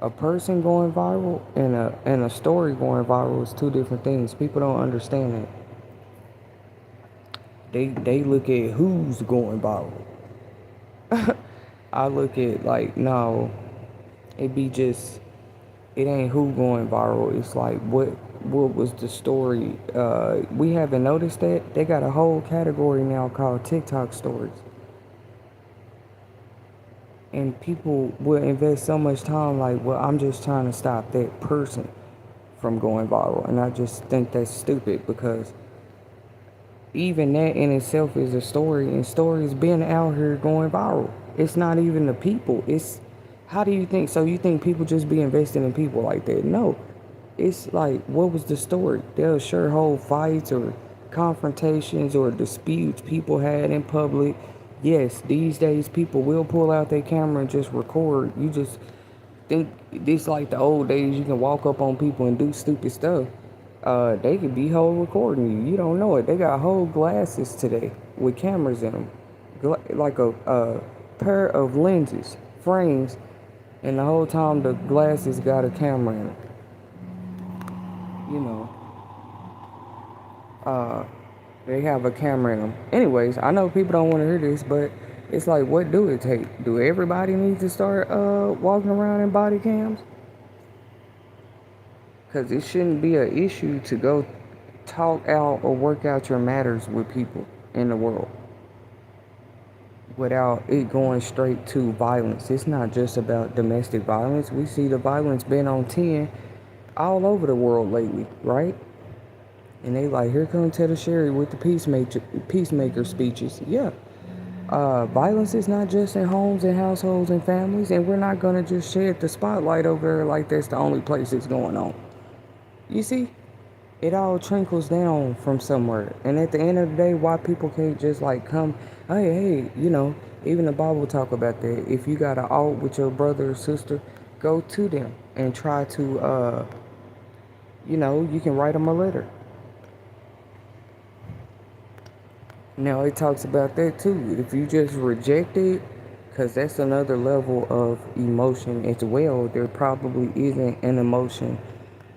A person going viral and a story going viral is two different things. People don't understand that. They look at who's going viral. I look at like, no, it be just, it ain't who going viral. It's like what was the story. We haven't noticed that they got a whole category now called TikTok stories, and people will invest so much time like, well, I'm just trying to stop that person from going viral. And I just think that's stupid, because even that in itself is a story, and stories been out here going viral. It's not even the people. It's, how do you think? So you think people just be investing in people like that? No. It's like, what was the story? They'll sure hold fights or confrontations or disputes people had in public. Yes, these days people will pull out their camera and just record. You just think this like the old days, you can walk up on people and do stupid stuff. They could be whole recording you. You don't know it. They got whole glasses today with cameras in them, like a pair of lenses, frames, and the whole time the glasses got a camera in them. You know, they have a camera in them. Anyways, I know people don't want to hear this, but it's like, what do it take? Do everybody need to start walking around in body cams? Because it shouldn't be an issue to go talk out or work out your matters with people in the world without it going straight to violence. It's not just about domestic violence. We see the violence been on 10 all over the world lately, right? And they like, here comes Teddy Sherry with the peacemaker speeches. Yeah. Violence is not just in homes and households and families, and we're not going to just shed the spotlight over there like that's the only place it's going on. You see? It all trickles down from somewhere. And at the end of the day, why people can't just like come, hey, even the Bible talk about that. If you got an out with your brother or sister, go to them and try to, you can write them a letter. Now it talks about that too. If you just reject it, because that's another level of emotion as well. There probably isn't an emotion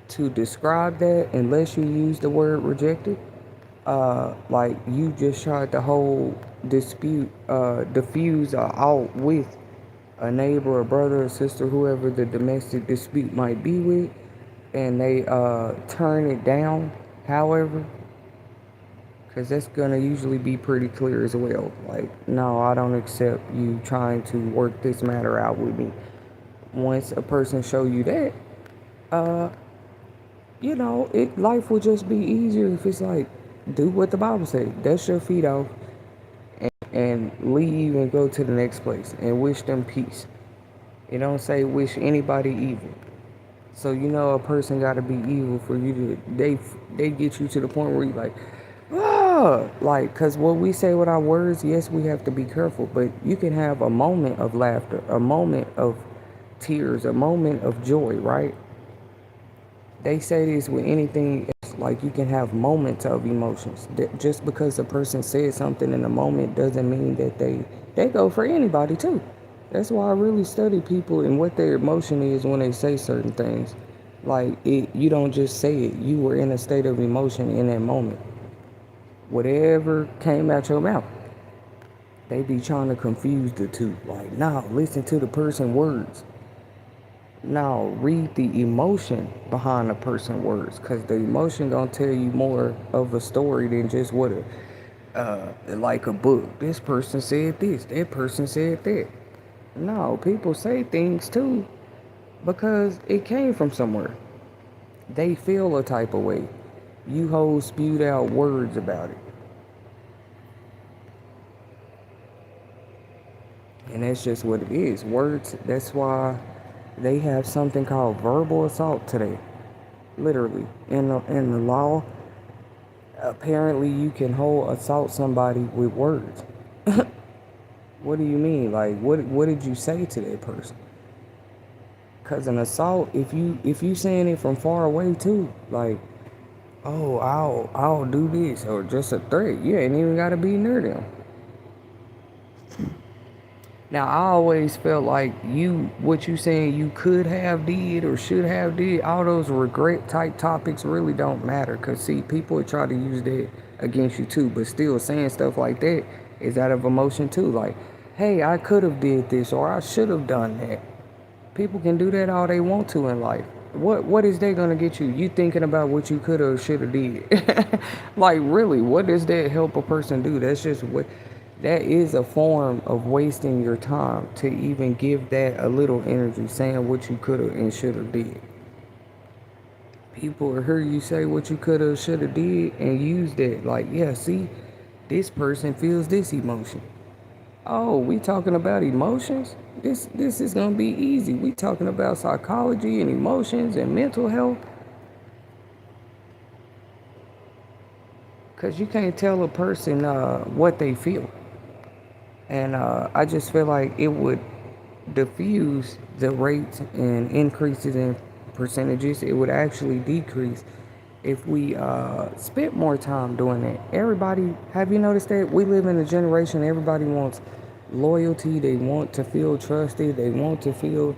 to describe that unless you use the word rejected. Like you just tried to whole dispute, diffuse out with a neighbor, a brother, or sister, whoever the domestic dispute might be with, and they turn it down, however, because that's gonna usually be pretty clear as well. Like, no, I don't accept you trying to work this matter out with me. Once a person show you that, life will just be easier if it's like, do what the Bible says. Dust your feet off and leave and go to the next place and wish them peace. It don't say wish anybody evil. So you know a person got to be evil for you to they get you to the point where you like, ah, like, cause what we say with our words, yes, we have to be careful, but you can have a moment of laughter, a moment of tears, a moment of joy, right? They say this with anything else, like you can have moments of emotions. Just because a person says something in a moment doesn't mean that they go for anybody too. That's why I really study people and what their emotion is when they say certain things. Like you don't just say it. You were in a state of emotion in that moment. Whatever came out your mouth, they be trying to confuse the two. Like, nah, listen to the person's words. Now read the emotion behind a person's words, cause the emotion gonna tell you more of a story than just what like a book. This person said this, that person said that. No, people say things too because it came from somewhere. They feel a type of way. You hold spewed out words about it, and that's just what it is. Words. That's why they have something called verbal assault today. Literally, in the law, apparently you can hold assault somebody with words. What do you mean? Like what did you say to that person? Cause an assault, if you saying it from far away too, like, oh, I'll do this, or just a threat, you ain't even gotta be near them. Now I always felt like what you saying you could have did or should have did, all those regret type topics really don't matter. Cause see, people would try to use that against you too, but still saying stuff like that is out of emotion too. Like, hey, I could have did this or I should have done that. People can do that all they want to in life. What is that gonna get you? You thinking about what you could have, should have did. Like really, what does that help a person do? That's just what that is, a form of wasting your time to even give that a little energy, saying what you could have and should have did. People will hear you say what you could have, should have did, and use that. Like, yeah, see, this person feels this emotion. Oh, we talking about emotions? This is gonna be easy. We talking about psychology and emotions and mental health. Cause you can't tell a person what they feel, and I just feel like it would diffuse the rates and increases in percentages. It would actually decrease if we spent more time doing that. Everybody, have you noticed that we live in a generation? Everybody wants loyalty. They want to feel trusted. They want to feel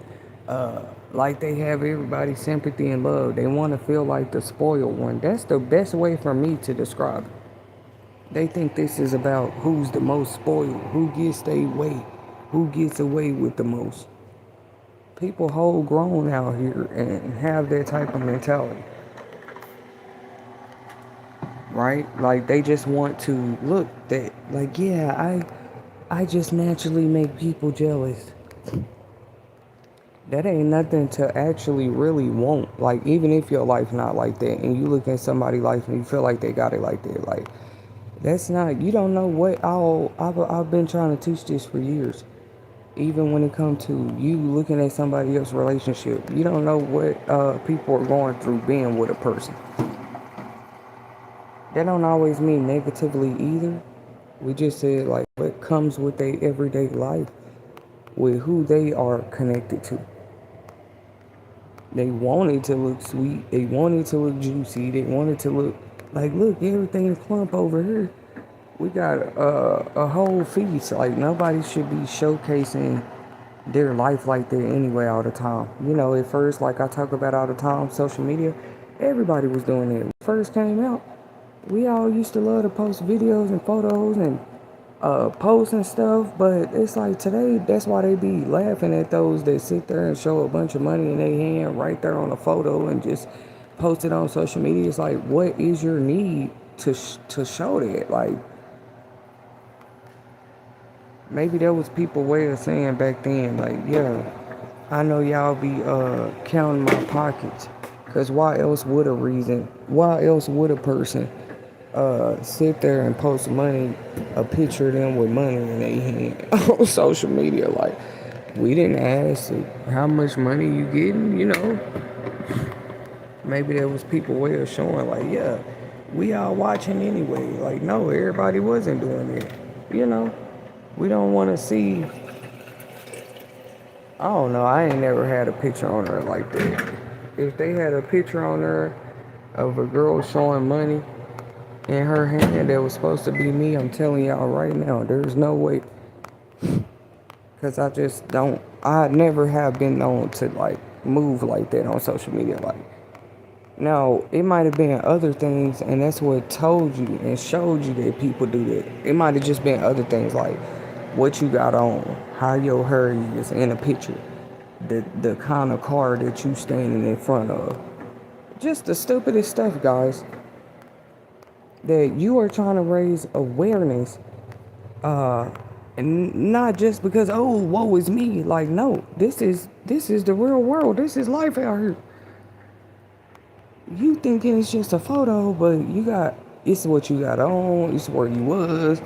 like they have everybody's sympathy and love. They want to feel like the spoiled one. That's the best way for me to describe it. They think this is about who's the most spoiled, who gets their way, who gets away with the most. People whole grown out here and have that type of mentality, right? Like they just want to look that, like, yeah, I just naturally make people jealous. That ain't nothing to actually really want. Like, even if your life not like that and you look at somebody's life and you feel like they got it like that, like, that's not, you don't know what I've been trying to teach this for years. Even when it comes to you looking at somebody else's relationship, you don't know what people are going through being with a person. That don't always mean negatively either. We just said like what comes with their everyday life, with who they are connected to. They want it to look sweet. They want it to look juicy. They want it to look like, look, everything's plump over here. We got a whole feast. Like nobody should be showcasing their life like that anyway all the time. You know, at first, like I talk about all the time, social media, everybody was doing it. When it first came out, we all used to love to post videos and photos and posts and stuff, but it's like today, that's why they be laughing at those that sit there and show a bunch of money in their hand right there on a photo and just post it on social media. It's like, what is your need to show that? Like, maybe that was people way of saying back then, like, yeah, I know y'all be counting my pockets, cause why else would a person sit there and post money, a picture of them with money in their hand on social media? Like, we didn't ask how much money you getting, you know. Maybe there was people way of showing like, yeah, we all watching anyway. Like, no, everybody wasn't doing it. You know, we don't want to see. I don't know. I ain't never had a picture on her like that. If they had a picture on her of a girl showing money in her hand that was supposed to be me, I'm telling y'all right now, there's no way. Because I just don't, I never have been known to like move like that on social media. Like, now, it might have been other things, and that's what told you and showed you that people do that. It might have just been other things like what you got on, how your hair is in a picture, the kind of car that you standing in front of. Just the stupidest stuff, guys. That you are trying to raise awareness, uh, and not just because, oh, woe is me. Like, no, this is the real world. This is life out here. You thinking it's just a photo, but it's what you got on, it's where you was,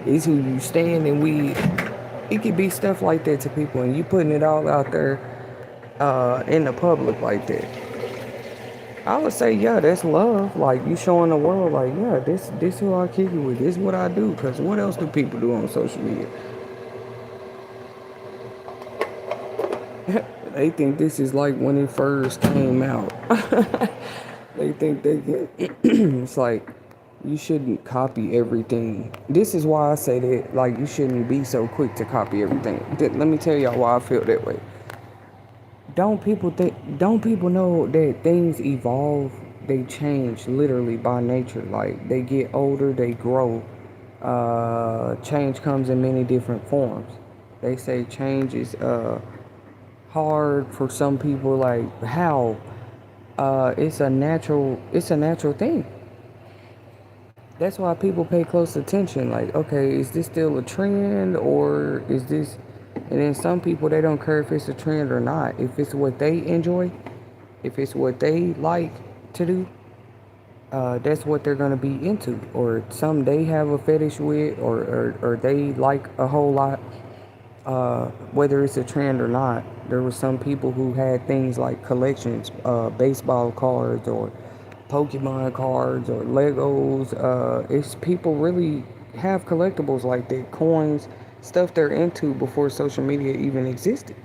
it's who you standing with. It could be stuff like that to people, and you putting it all out there in the public like that. I would say, yeah, that's love. Like, you showing the world, like, yeah, this who I kick it with. This is what I do. Because what else do people do on social media? They think this is like when it first came out. They think they can. It's like you shouldn't copy everything. This is why I say that, like, you shouldn't be so quick to copy everything. Let me tell y'all why I feel that way. Don't people know that things evolve? They change literally by nature. Like, they get older, they grow. Change comes in many different forms. They say change is hard for some people. Like, how? It's a natural thing. That's why people pay close attention. Like, okay, is this still a trend, or is this? And then some people, they don't care if it's a trend or not. If it's what they enjoy, if it's what they like to do, that's what they're gonna be into. Or some they have a fetish with, or they like a whole lot. Whether it's a trend or not, there were some people who had things like collections, baseball cards or Pokemon cards or Legos. It's people really have collectibles like that, coins, stuff they're into before social media even existed.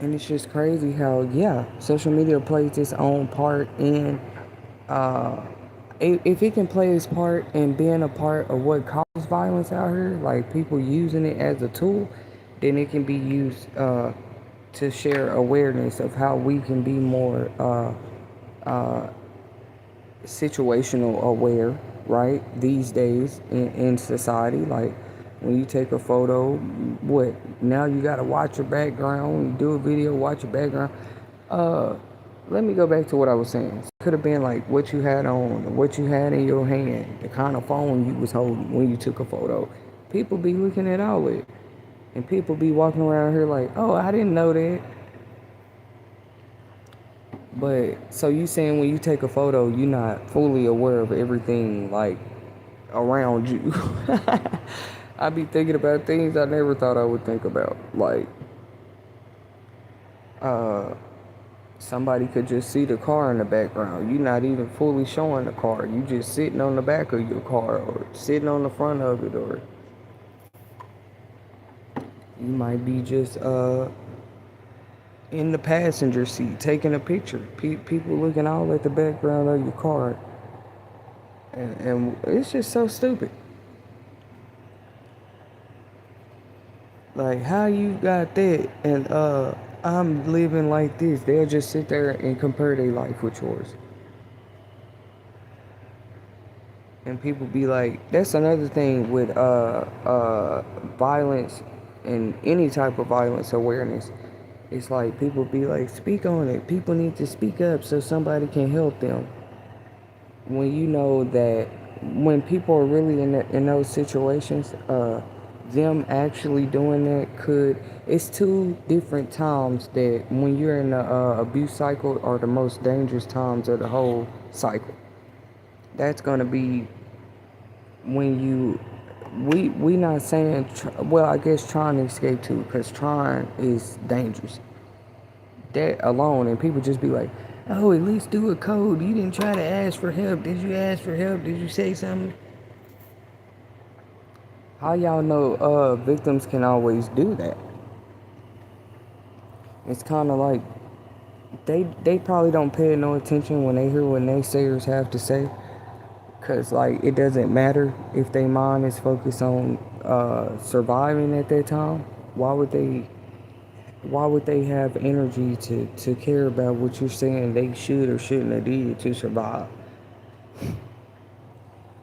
And it's just crazy how, yeah, social media plays its own part in, uh, if it can play its part in being a part of what causes violence out here, like people using it as a tool, then it can be used to share awareness of how we can be more situational aware, right? These days in society, like when you take a photo, what now you gotta watch your background, do a video, watch your background. Uh, Let me go back to what I was saying. Could have been like what you had on, what you had in your hand, the kind of phone you was holding when you took a photo. People be looking at all it, and people be walking around here like, oh, I didn't know that. But so you saying when you take a photo, you're not fully aware of everything like around you. I be thinking about things I never thought I would think about. Like, uh, somebody could just see the car in the background. You're not even fully showing the car. You just sitting on the back of your car or sitting on the front of it, or you might be just in the passenger seat taking a picture. People looking all at the background of your car. And it's just so stupid. Like, how you got that and I'm living like this? They'll just sit there and compare their life with yours. And people be like, that's another thing with violence and any type of violence awareness. It's like people be like, speak on it. People need to speak up so somebody can help them. When you know that when people are really in those situations, them actually doing that it's two different times that when you're in the abuse cycle are the most dangerous times of the whole cycle. That's gonna be when we not saying, well, I guess trying to escape too, because trying is dangerous. That alone, and people just be like, oh, at least do a code. You didn't try to ask for help. Did you ask for help? Did you say something? How y'all know victims can always do that? It's kind of like they probably don't pay no attention when they hear what naysayers have to say, cause like it doesn't matter if their mind is focused on surviving at that time. Why would they? Why would they have energy to care about what you're saying they should or shouldn't have did to survive?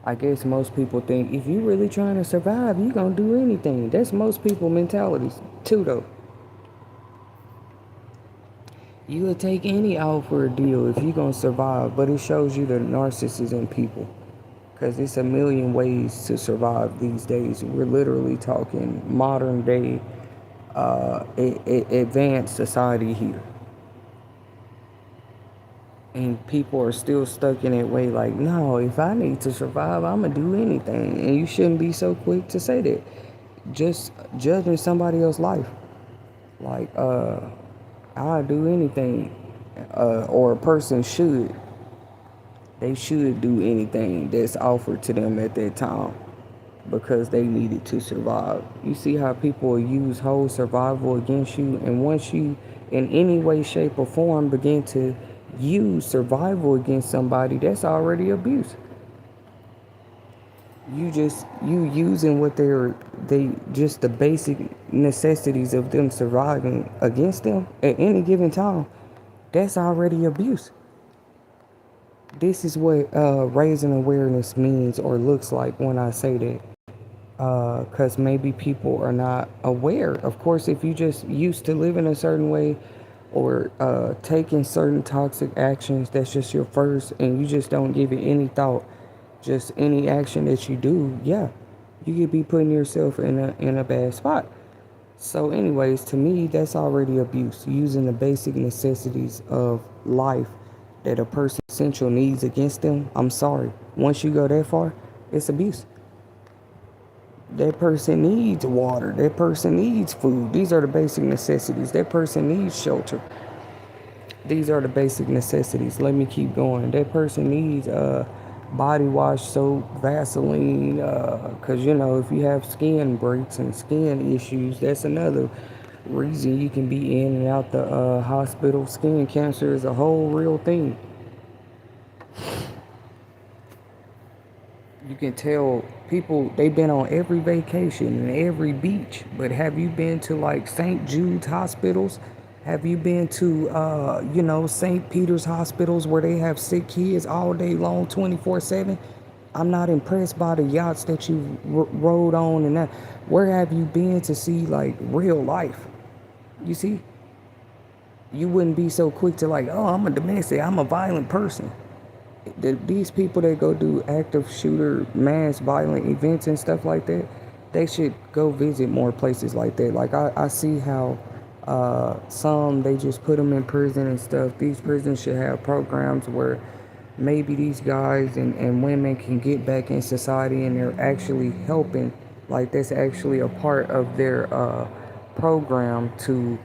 I guess most people think if you really trying to survive, you gonna do anything. That's most people mentalities too, though. You would take any offer or deal if you gonna survive, but it shows you the narcissism in people. Cause it's a million ways to survive these days. We're literally talking modern day, advanced society here. And people are still stuck in that way like, no, if I need to survive, I'm going to do anything. And you shouldn't be so quick to say that. Just judging somebody else's life. Like, I'll do anything. Or a person should. They should do anything that's offered to them at that time because they needed to survive. You see how people use whole survival against you, and once you in any way, shape, or form begin to use survival against somebody, that's already abuse. You using what they just the basic necessities of them surviving against them at any given time, that's already abuse. This is what raising awareness means or looks like when I say that. Because maybe people are not aware. Of course, if you just used to living a certain way or taking certain toxic actions, that's just your first, and you just don't give it any thought, just any action that you do, yeah, you could be putting yourself in a bad spot. So, anyways, to me, that's already abuse. Using the basic necessities of life that a person's essential needs against them. I'm sorry. Once you go that far, it's abuse. That person needs water. That person needs food. These are the basic necessities. That person needs shelter. These are the basic necessities. Let me keep going. That person needs body wash, soap, Vaseline. Because, if you have skin breaks and skin issues, that's another reason you can be in and out the hospital. Skin cancer is a whole real thing. You can tell people they've been on every vacation and every beach, but have you been to like St. Jude's hospitals? Have you been to St. Peter's hospitals where they have sick kids all day long, 24/7? I'm not impressed by the yachts that you rode on and that. Where have you been to see like real life? You see, you wouldn't be so quick to like, oh, I'm a domestic, I'm a violent person. These people that go do active shooter mass violent events and stuff like that, they should go visit more places like that. Like I see how some they just put them in prison and stuff. These prisons should have programs where maybe these guys and women can get back in society and they're actually helping. Like that's actually a part of their program to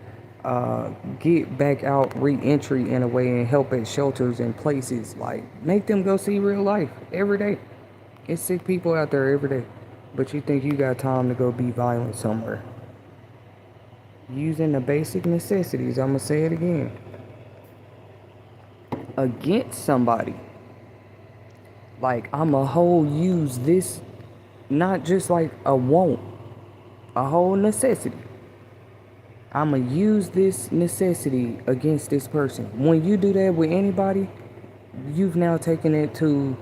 get back out re-entry in a way and help at shelters and places. Like make them go see real life every day. It's sick people out there every day, but you think you got time to go be violent somewhere. Using the basic necessities, I'm gonna say it again, against somebody. Like I'm a whole use this, not just like a want, a whole necessity. I'm going to use this necessity against this person. When you do that with anybody, you've now taken it to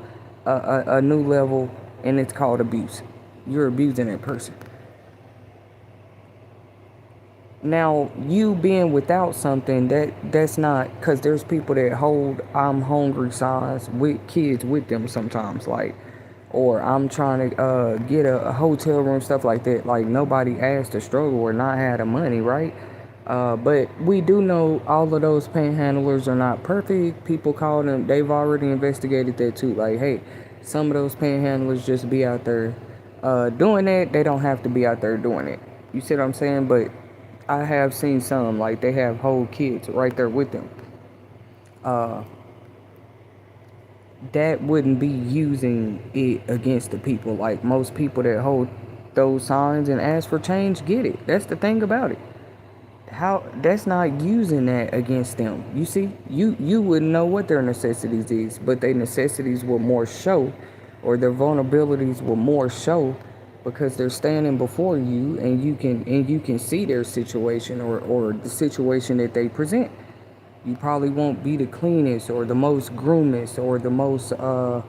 a new level, and it's called abuse. You're abusing that person. Now, you being without something, that's not, because there's people that hold I'm hungry signs with kids with them sometimes, like, or I'm trying to get a hotel room, stuff like that. Like nobody asked to struggle or not have the money, right? But we do know all of those panhandlers are not perfect. People call them, they've already investigated that too. Like, hey, some of those panhandlers just be out there doing that. They don't have to be out there doing it. You see what I'm saying? But I have seen some, like, they have whole kids right there with them. Uh, that wouldn't be using it against the people. Like, most people that hold those signs and ask for change get it. That's the thing about it. How that's not using that against them. You see, you wouldn't know what their necessities is, but their necessities will more show, or their vulnerabilities will more show, because they're standing before you, and you can see their situation, or the situation that they present. You probably won't be the cleanest or the most groomest or the most uh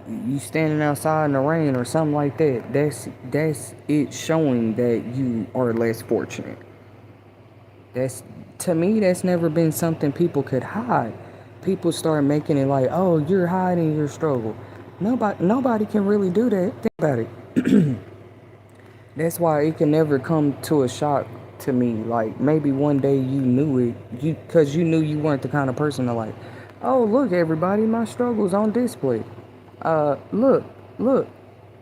you standing outside in the rain or something like that. That's it showing that you are less fortunate. That's, to me, that's never been something people could hide. People start making it like, oh, you're hiding your struggle. Nobody can really do that. Think about it. That's why it can never come to a shock to me. Like, maybe one day you knew it, because you knew you weren't the kind of person to, like, oh, look, everybody, my struggle's on display. Look, look.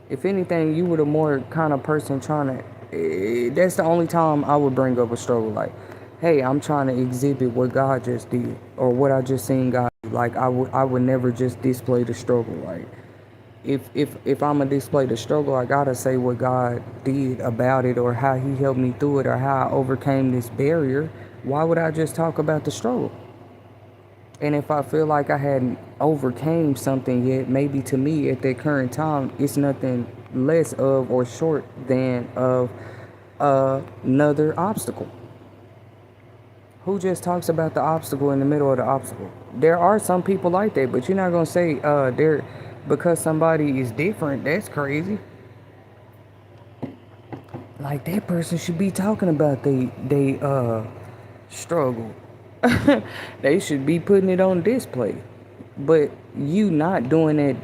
If anything, you were the more kind of person trying to. That's the only time I would bring up a struggle. Like, hey, I'm trying to exhibit what God just did, or what I just seen God do. Like, I would never just display the struggle. Like, if I'm gonna display the struggle, I gotta say what God did about it, or how He helped me through it, or how I overcame this barrier. Why would I just talk about the struggle? And if I feel like I hadn't overcame something yet, maybe to me at that current time, it's nothing less of or short than of another obstacle. Who just talks about the obstacle in the middle of the obstacle? There are some people like that, but you're not gonna say they're, because somebody is different. That's crazy. Like, that person should be talking about they struggle. They should be putting it on display. But you not doing it,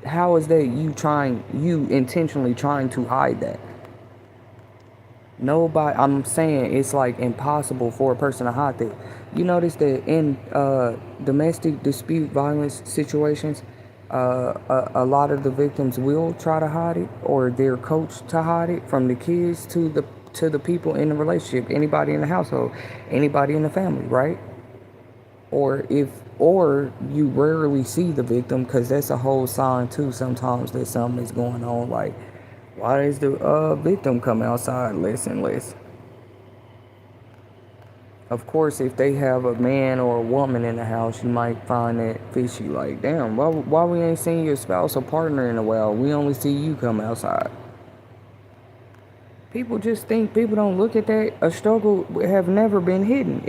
how is that you intentionally trying to hide that? Nobody, I'm saying it's like impossible for a person to hide that. You notice that in domestic dispute violence situations, a lot of the victims will try to hide it, or they're coached to hide it, from the kids to the people in the relationship, anybody in the household, anybody in the family, right? Or you rarely see the victim, because that's a whole sign too sometimes that something is going on. Like, why does the victim come outside less and less? Of course, if they have a man or a woman in the house, you might find that fishy. Like, damn, why we ain't seen your spouse or partner in a while? We only see you come outside. People just think, people don't look at that. A struggle have never been hidden.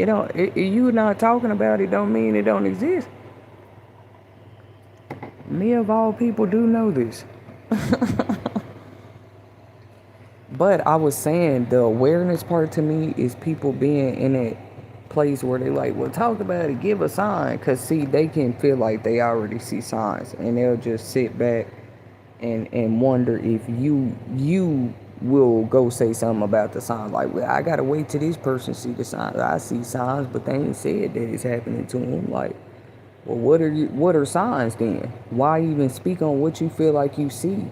You not talking about it don't mean it don't exist. Me of all people do know this. But I was saying, the awareness part to me is people being in that place where they like, well, talk about it, give a sign. Because, see, they can feel like they already see signs, and they'll just sit back and wonder if you will go say something about the signs. Like, well, I got to wait till this person see the signs. I see signs, but they ain't said that it's happening to them. Like, well, what are signs then? Why even speak on what you feel like you see?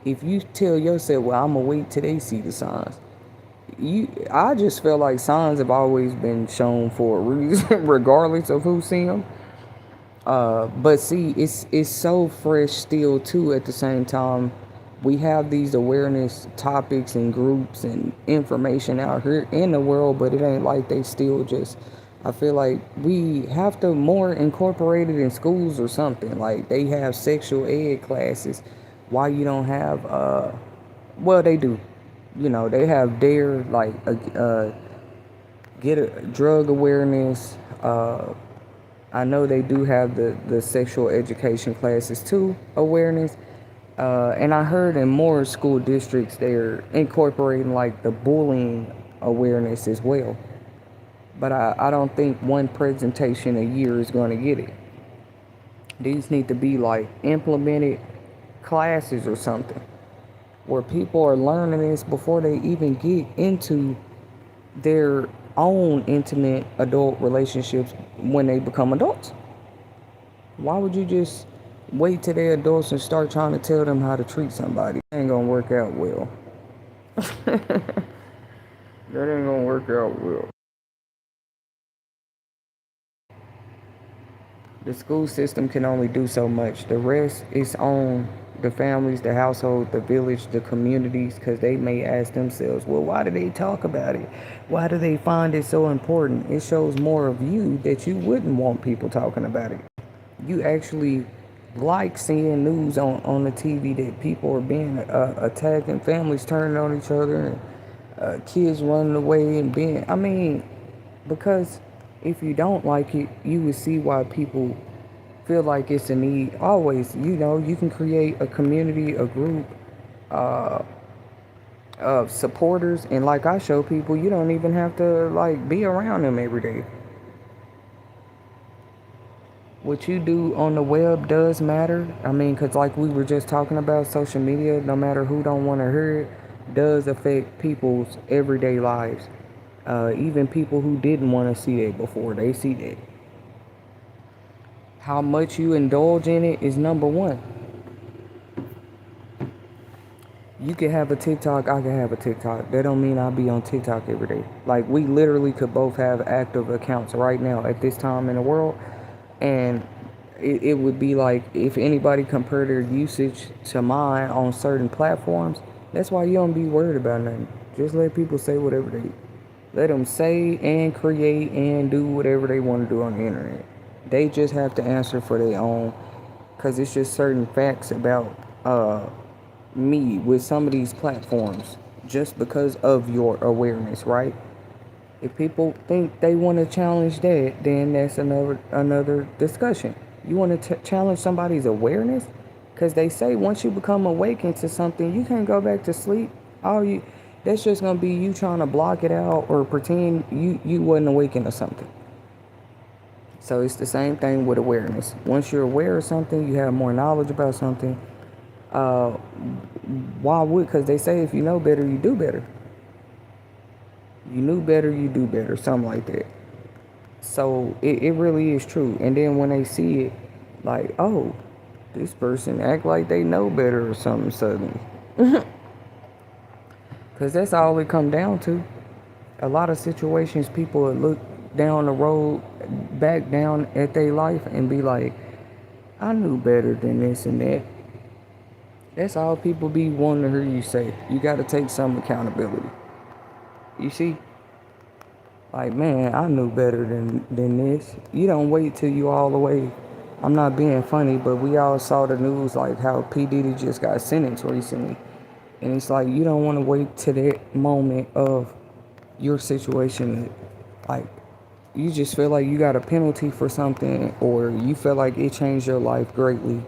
If you tell yourself, well, I'm gonna wait till they see the signs. I just feel like signs have always been shown for a reason, regardless of who see them. But see, it's so fresh still too. At the same time, we have these awareness topics and groups and information out here in the world, but it ain't like they still just. I feel like we have to more incorporate it in schools or something. Like, they have sexual ed classes. Why you don't have well, they do. They have DARE, like, get a drug awareness. I know they do have the sexual education classes too, awareness. And I heard in more school districts they're incorporating, like, the bullying awareness as well. But I don't think one presentation a year is going to get it. These need to be, like, implemented classes or something, where people are learning this before they even get into their own intimate adult relationships when they become adults. Why would you just wait till they're adults and start trying to tell them how to treat somebody? It ain't gonna work out well. That ain't gonna work out well. The school system can only do so much. The rest is on the families, the household, the village, the communities, because they may ask themselves, well, why do they talk about it? Why do they find it so important? It shows more of you that you wouldn't want people talking about it. You actually like seeing news on the TV that people are being attacked and families turning on each other and kids running away and being, I mean, because if you don't like it, you would see why people feel like it's a need. Always, you can create a community, a group uh, of supporters, and like I show people, you don't even have to like be around them every day. What you do on the web does matter. I mean, because like we were just talking about, social media, no matter who don't want to hear it, does affect people's everyday lives. Even people who didn't want to see that before, they see that. How much you indulge in it is number one. You can have a TikTok, I can have a TikTok. That don't mean I'll be on TikTok every day. Like, we literally could both have active accounts right now at this time in the world. And it would be like, if anybody compared their usage to mine on certain platforms, that's why you don't be worried about nothing. Just let people say whatever they let them say and create and do whatever they want to do on the internet. They just have to answer for their own, because it's just certain facts about me with some of these platforms just because of your awareness, right? If people think they want to challenge that, then that's another discussion. You want to challenge somebody's awareness, because they say once you become awakened to something, you can't go back to sleep. All you That's just gonna be you trying to block it out or pretend you wasn't awakened to something. So it's the same thing with awareness. Once you're aware of something, you have more knowledge about something. Uh, why would? Because they say if you know better, you do better. You knew better, you do better, something like that. So it really is true. And then when they see it, like, oh, this person act like they know better or something suddenly. Because that's all it come down to. A lot of situations, people would look down the road, back down at their life and be like, I knew better than this and that. That's all people be wanting to hear you say. You got to take some accountability. You see? Like, man, I knew better than this. You don't wait till you all the way. I'm not being funny, but we all saw the news like how P. Diddy just got sentenced recently. And it's like, you don't want to wait to that moment of your situation. Like, you just feel like you got a penalty for something, or you feel like it changed your life greatly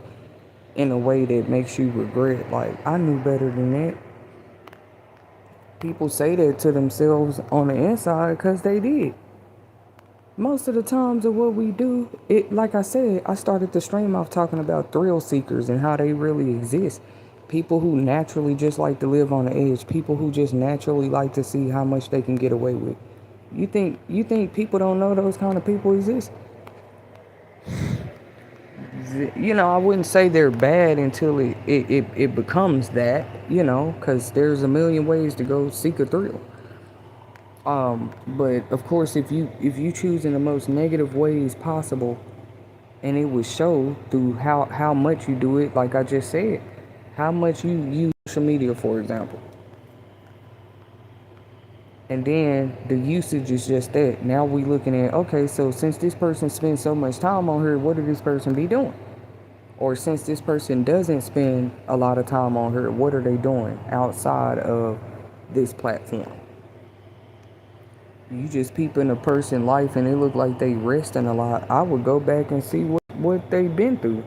in a way that makes you regret. Like, I knew better than that. People say that to themselves on the inside because they did. Most of the times of what we do, it, like I said, I started the stream off talking about thrill seekers and how they really exist. People who naturally just like to live on the edge. People who just naturally like to see how much they can get away with. You think people don't know those kind of people exist? I wouldn't say they're bad until it becomes that, because there's a million ways to go seek a thrill. But of course, if you choose in the most negative ways possible, and it would show through how much you do it, like I just said, how much you use social media, for example. And then the usage is just that. Now we looking at, okay, so since this person spends so much time on here, what do this person be doing? Or since this person doesn't spend a lot of time on her, what are they doing outside of this platform? You just peeping a person's life and it look like they resting a lot. I would go back and see what they've been through.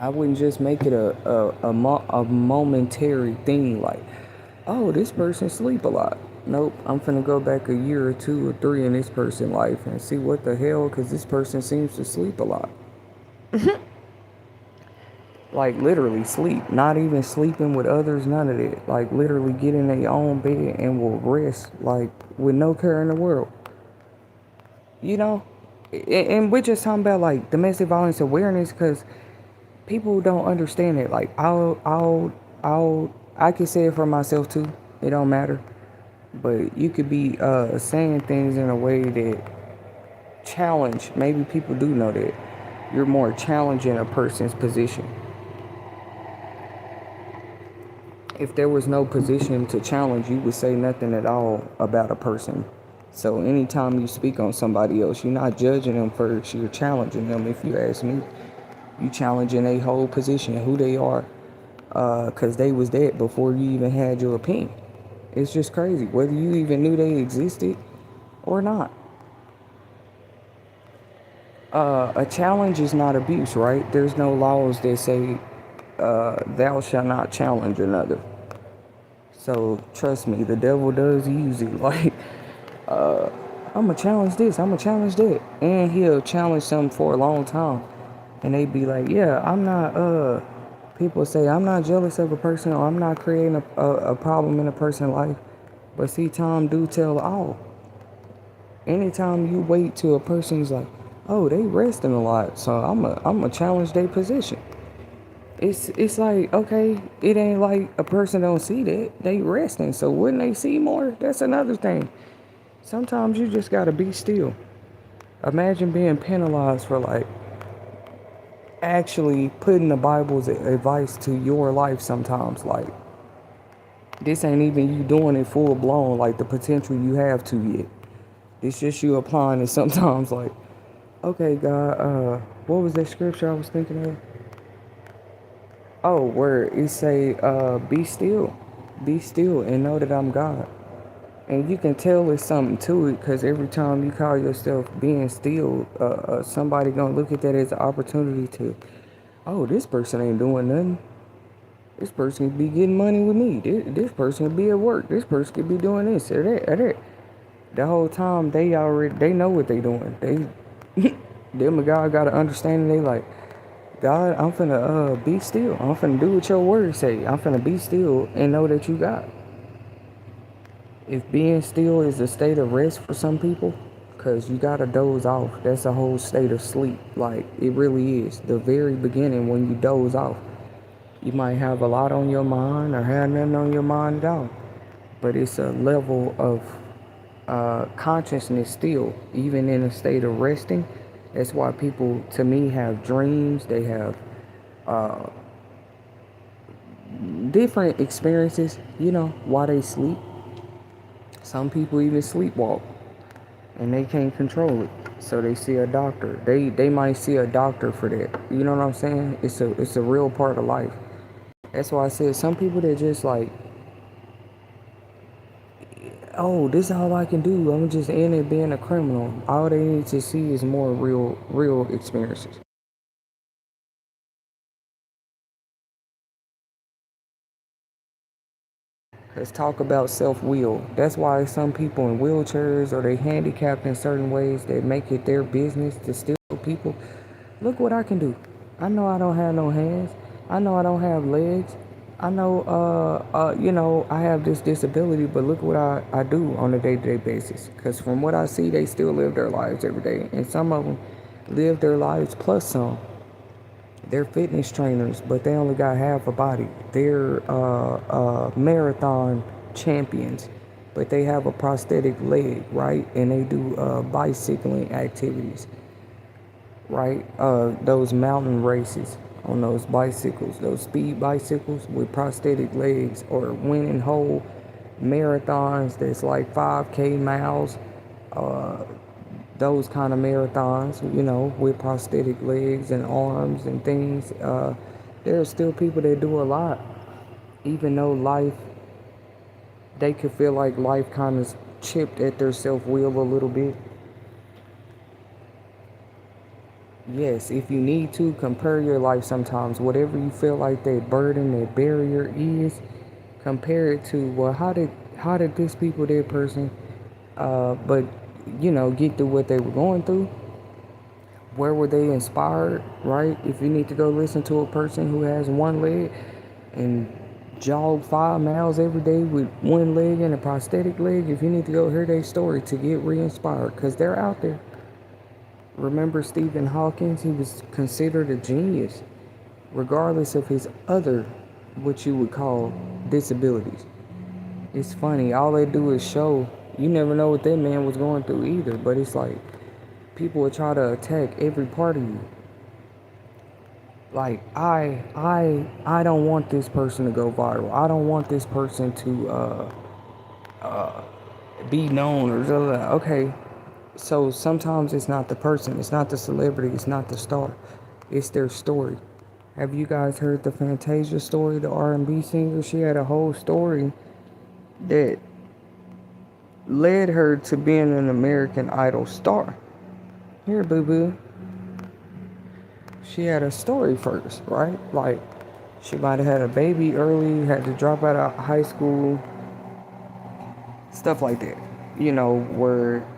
I wouldn't just make it a momentary thing like, oh, this person sleep a lot. Nope, I'm finna go back a year or 2 or 3 in this person's life and see what the hell, because this person seems to sleep a lot. Like, literally sleep, not even sleeping with others, none of that. Like, literally get in their own bed and will rest, like, with no care in the world. You know? And we're just talking about, like, domestic violence awareness, because people don't understand it. Like, I can say it for myself, too. It don't matter. But you could be saying things in a way that challenge. Maybe people do know that you're more challenging a person's position. If there was no position to challenge, you would say nothing at all about a person. So anytime you speak on somebody else, you're not judging them first, you're challenging them. If you ask me, you challenging a whole position, who they are, because they was that before you even had your opinion. It's just crazy, whether you even knew they existed or not. A challenge is not abuse, right? There's no laws that say thou shalt not challenge another. So trust me, the devil does use it. Like, I'm gonna challenge this, I'm gonna challenge that, and he'll challenge something for a long time, and they be like, yeah, I'm not. People say I'm not jealous of a person, or I'm not creating a problem in a person's life. But see, time do tell all. Anytime you wait till a person's like, oh, they resting a lot, so I'm a challenge their position. It's like, okay, it ain't like a person don't see that they resting, so wouldn't they see more? That's another thing. Sometimes you just gotta be still. Imagine being penalized for like actually putting the Bible's advice to your life sometimes. Like, this ain't even you doing it full blown, like the potential you have to yet. It's just you applying it sometimes. Like, okay, God, what was that scripture I was thinking of? Oh, where it say, be still and know that I'm God. And you can tell there's something to it, because every time you call yourself being still, somebody gonna look at that as an opportunity to, oh, this person ain't doing nothing. This person could be getting money with me. This person could be at work. This person could be doing this or that or that. The whole time they know what they doing. Them and God got to understand. They like, God, I'm finna be still. I'm finna do what your word say. I'm finna be still and know that you got. If being still is a state of rest for some people, because you gotta doze off. That's a whole state of sleep. Like, it really is. The very beginning when you doze off. You might have a lot on your mind or have nothing on your mind at all. But it's a level of consciousness still, even in a state of resting. That's why people, to me, have dreams. They have different experiences, while they sleep. Some people even sleepwalk and they can't control it. So they see a doctor. They might see a doctor for that. You know what I'm saying? It's a real part of life. That's why I said some people that just like, oh, this is all I can do. I'm just in it being a criminal. All they need to see is more real experiences. Let's talk about self-will. That's why some people in wheelchairs or they handicapped in certain ways that make it their business to steal people. Look what I can do. I know I don't have no hands. I know I don't have legs. I know, I have this disability, but look what I do on a day-to-day basis. Because from what I see, they still live their lives every day. And some of them live their lives plus some. They're fitness trainers, but they only got half a body. They're marathon champions, but they have a prosthetic leg, right? And they do bicycling activities, right? Those mountain races on those bicycles, those speed bicycles with prosthetic legs, or winning whole marathons that's like 5K miles, those kind of marathons, with prosthetic legs and arms and things. There are still people that do a lot, even though they could feel like life kind of chipped at their self-will a little bit. Yes, if you need to, compare your life sometimes. Whatever you feel like that burden, that barrier is, compare it to, well, how did this people, that person, but, get through what they were going through? Where were they inspired, right? If you need to go listen to a person who has one leg and jog 5 miles every day with one leg and a prosthetic leg, if you need to go hear their story to get re-inspired, because they're out there. Remember Stephen Hawking? He was considered a genius, regardless of his other, what you would call, disabilities. It's funny. All they do is show. You never know what that man was going through either. But it's like people will try to attack every part of you. Like I don't want this person to go viral. I don't want this person to be known or blah, blah, blah. Okay. So sometimes it's not the person, it's not the celebrity, it's not the star, it's their story. Have you guys heard the Fantasia story, the R&B singer? She had a whole story that led her to being an American Idol star. Here, boo boo. She had a story first, right? Like, she might have had a baby early, had to drop out of high school, stuff like that.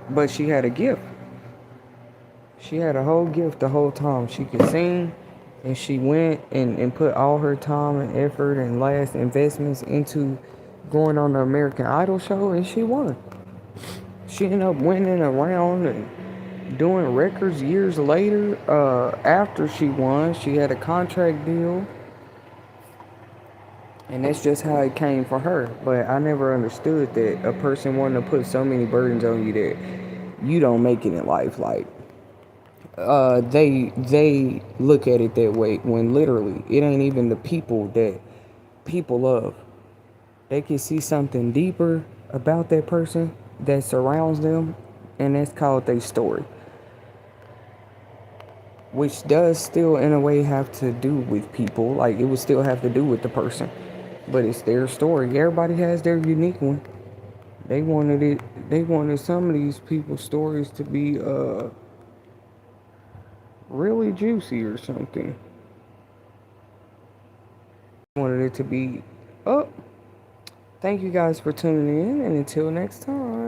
But she had a gift. She had a whole gift the whole time. She could sing, and she went and put all her time and effort and last investments into going on the American Idol show, and she won. She ended up winning around and doing records years later. After she won, she had a contract deal, and that's just how it came for her. But I never understood that a person wanting to put so many burdens on you that you don't make it in life. Like, they look at it that way when literally it ain't even the people that people love. They can see something deeper about that person that surrounds them, and that's called their story, which does still in a way have to do with people. Like, it would still have to do with the person, but it's their story. Everybody has their unique one. They wanted some of these people's stories to be really juicy or something. Wanted it to be up. Thank you guys for tuning in, and until next time.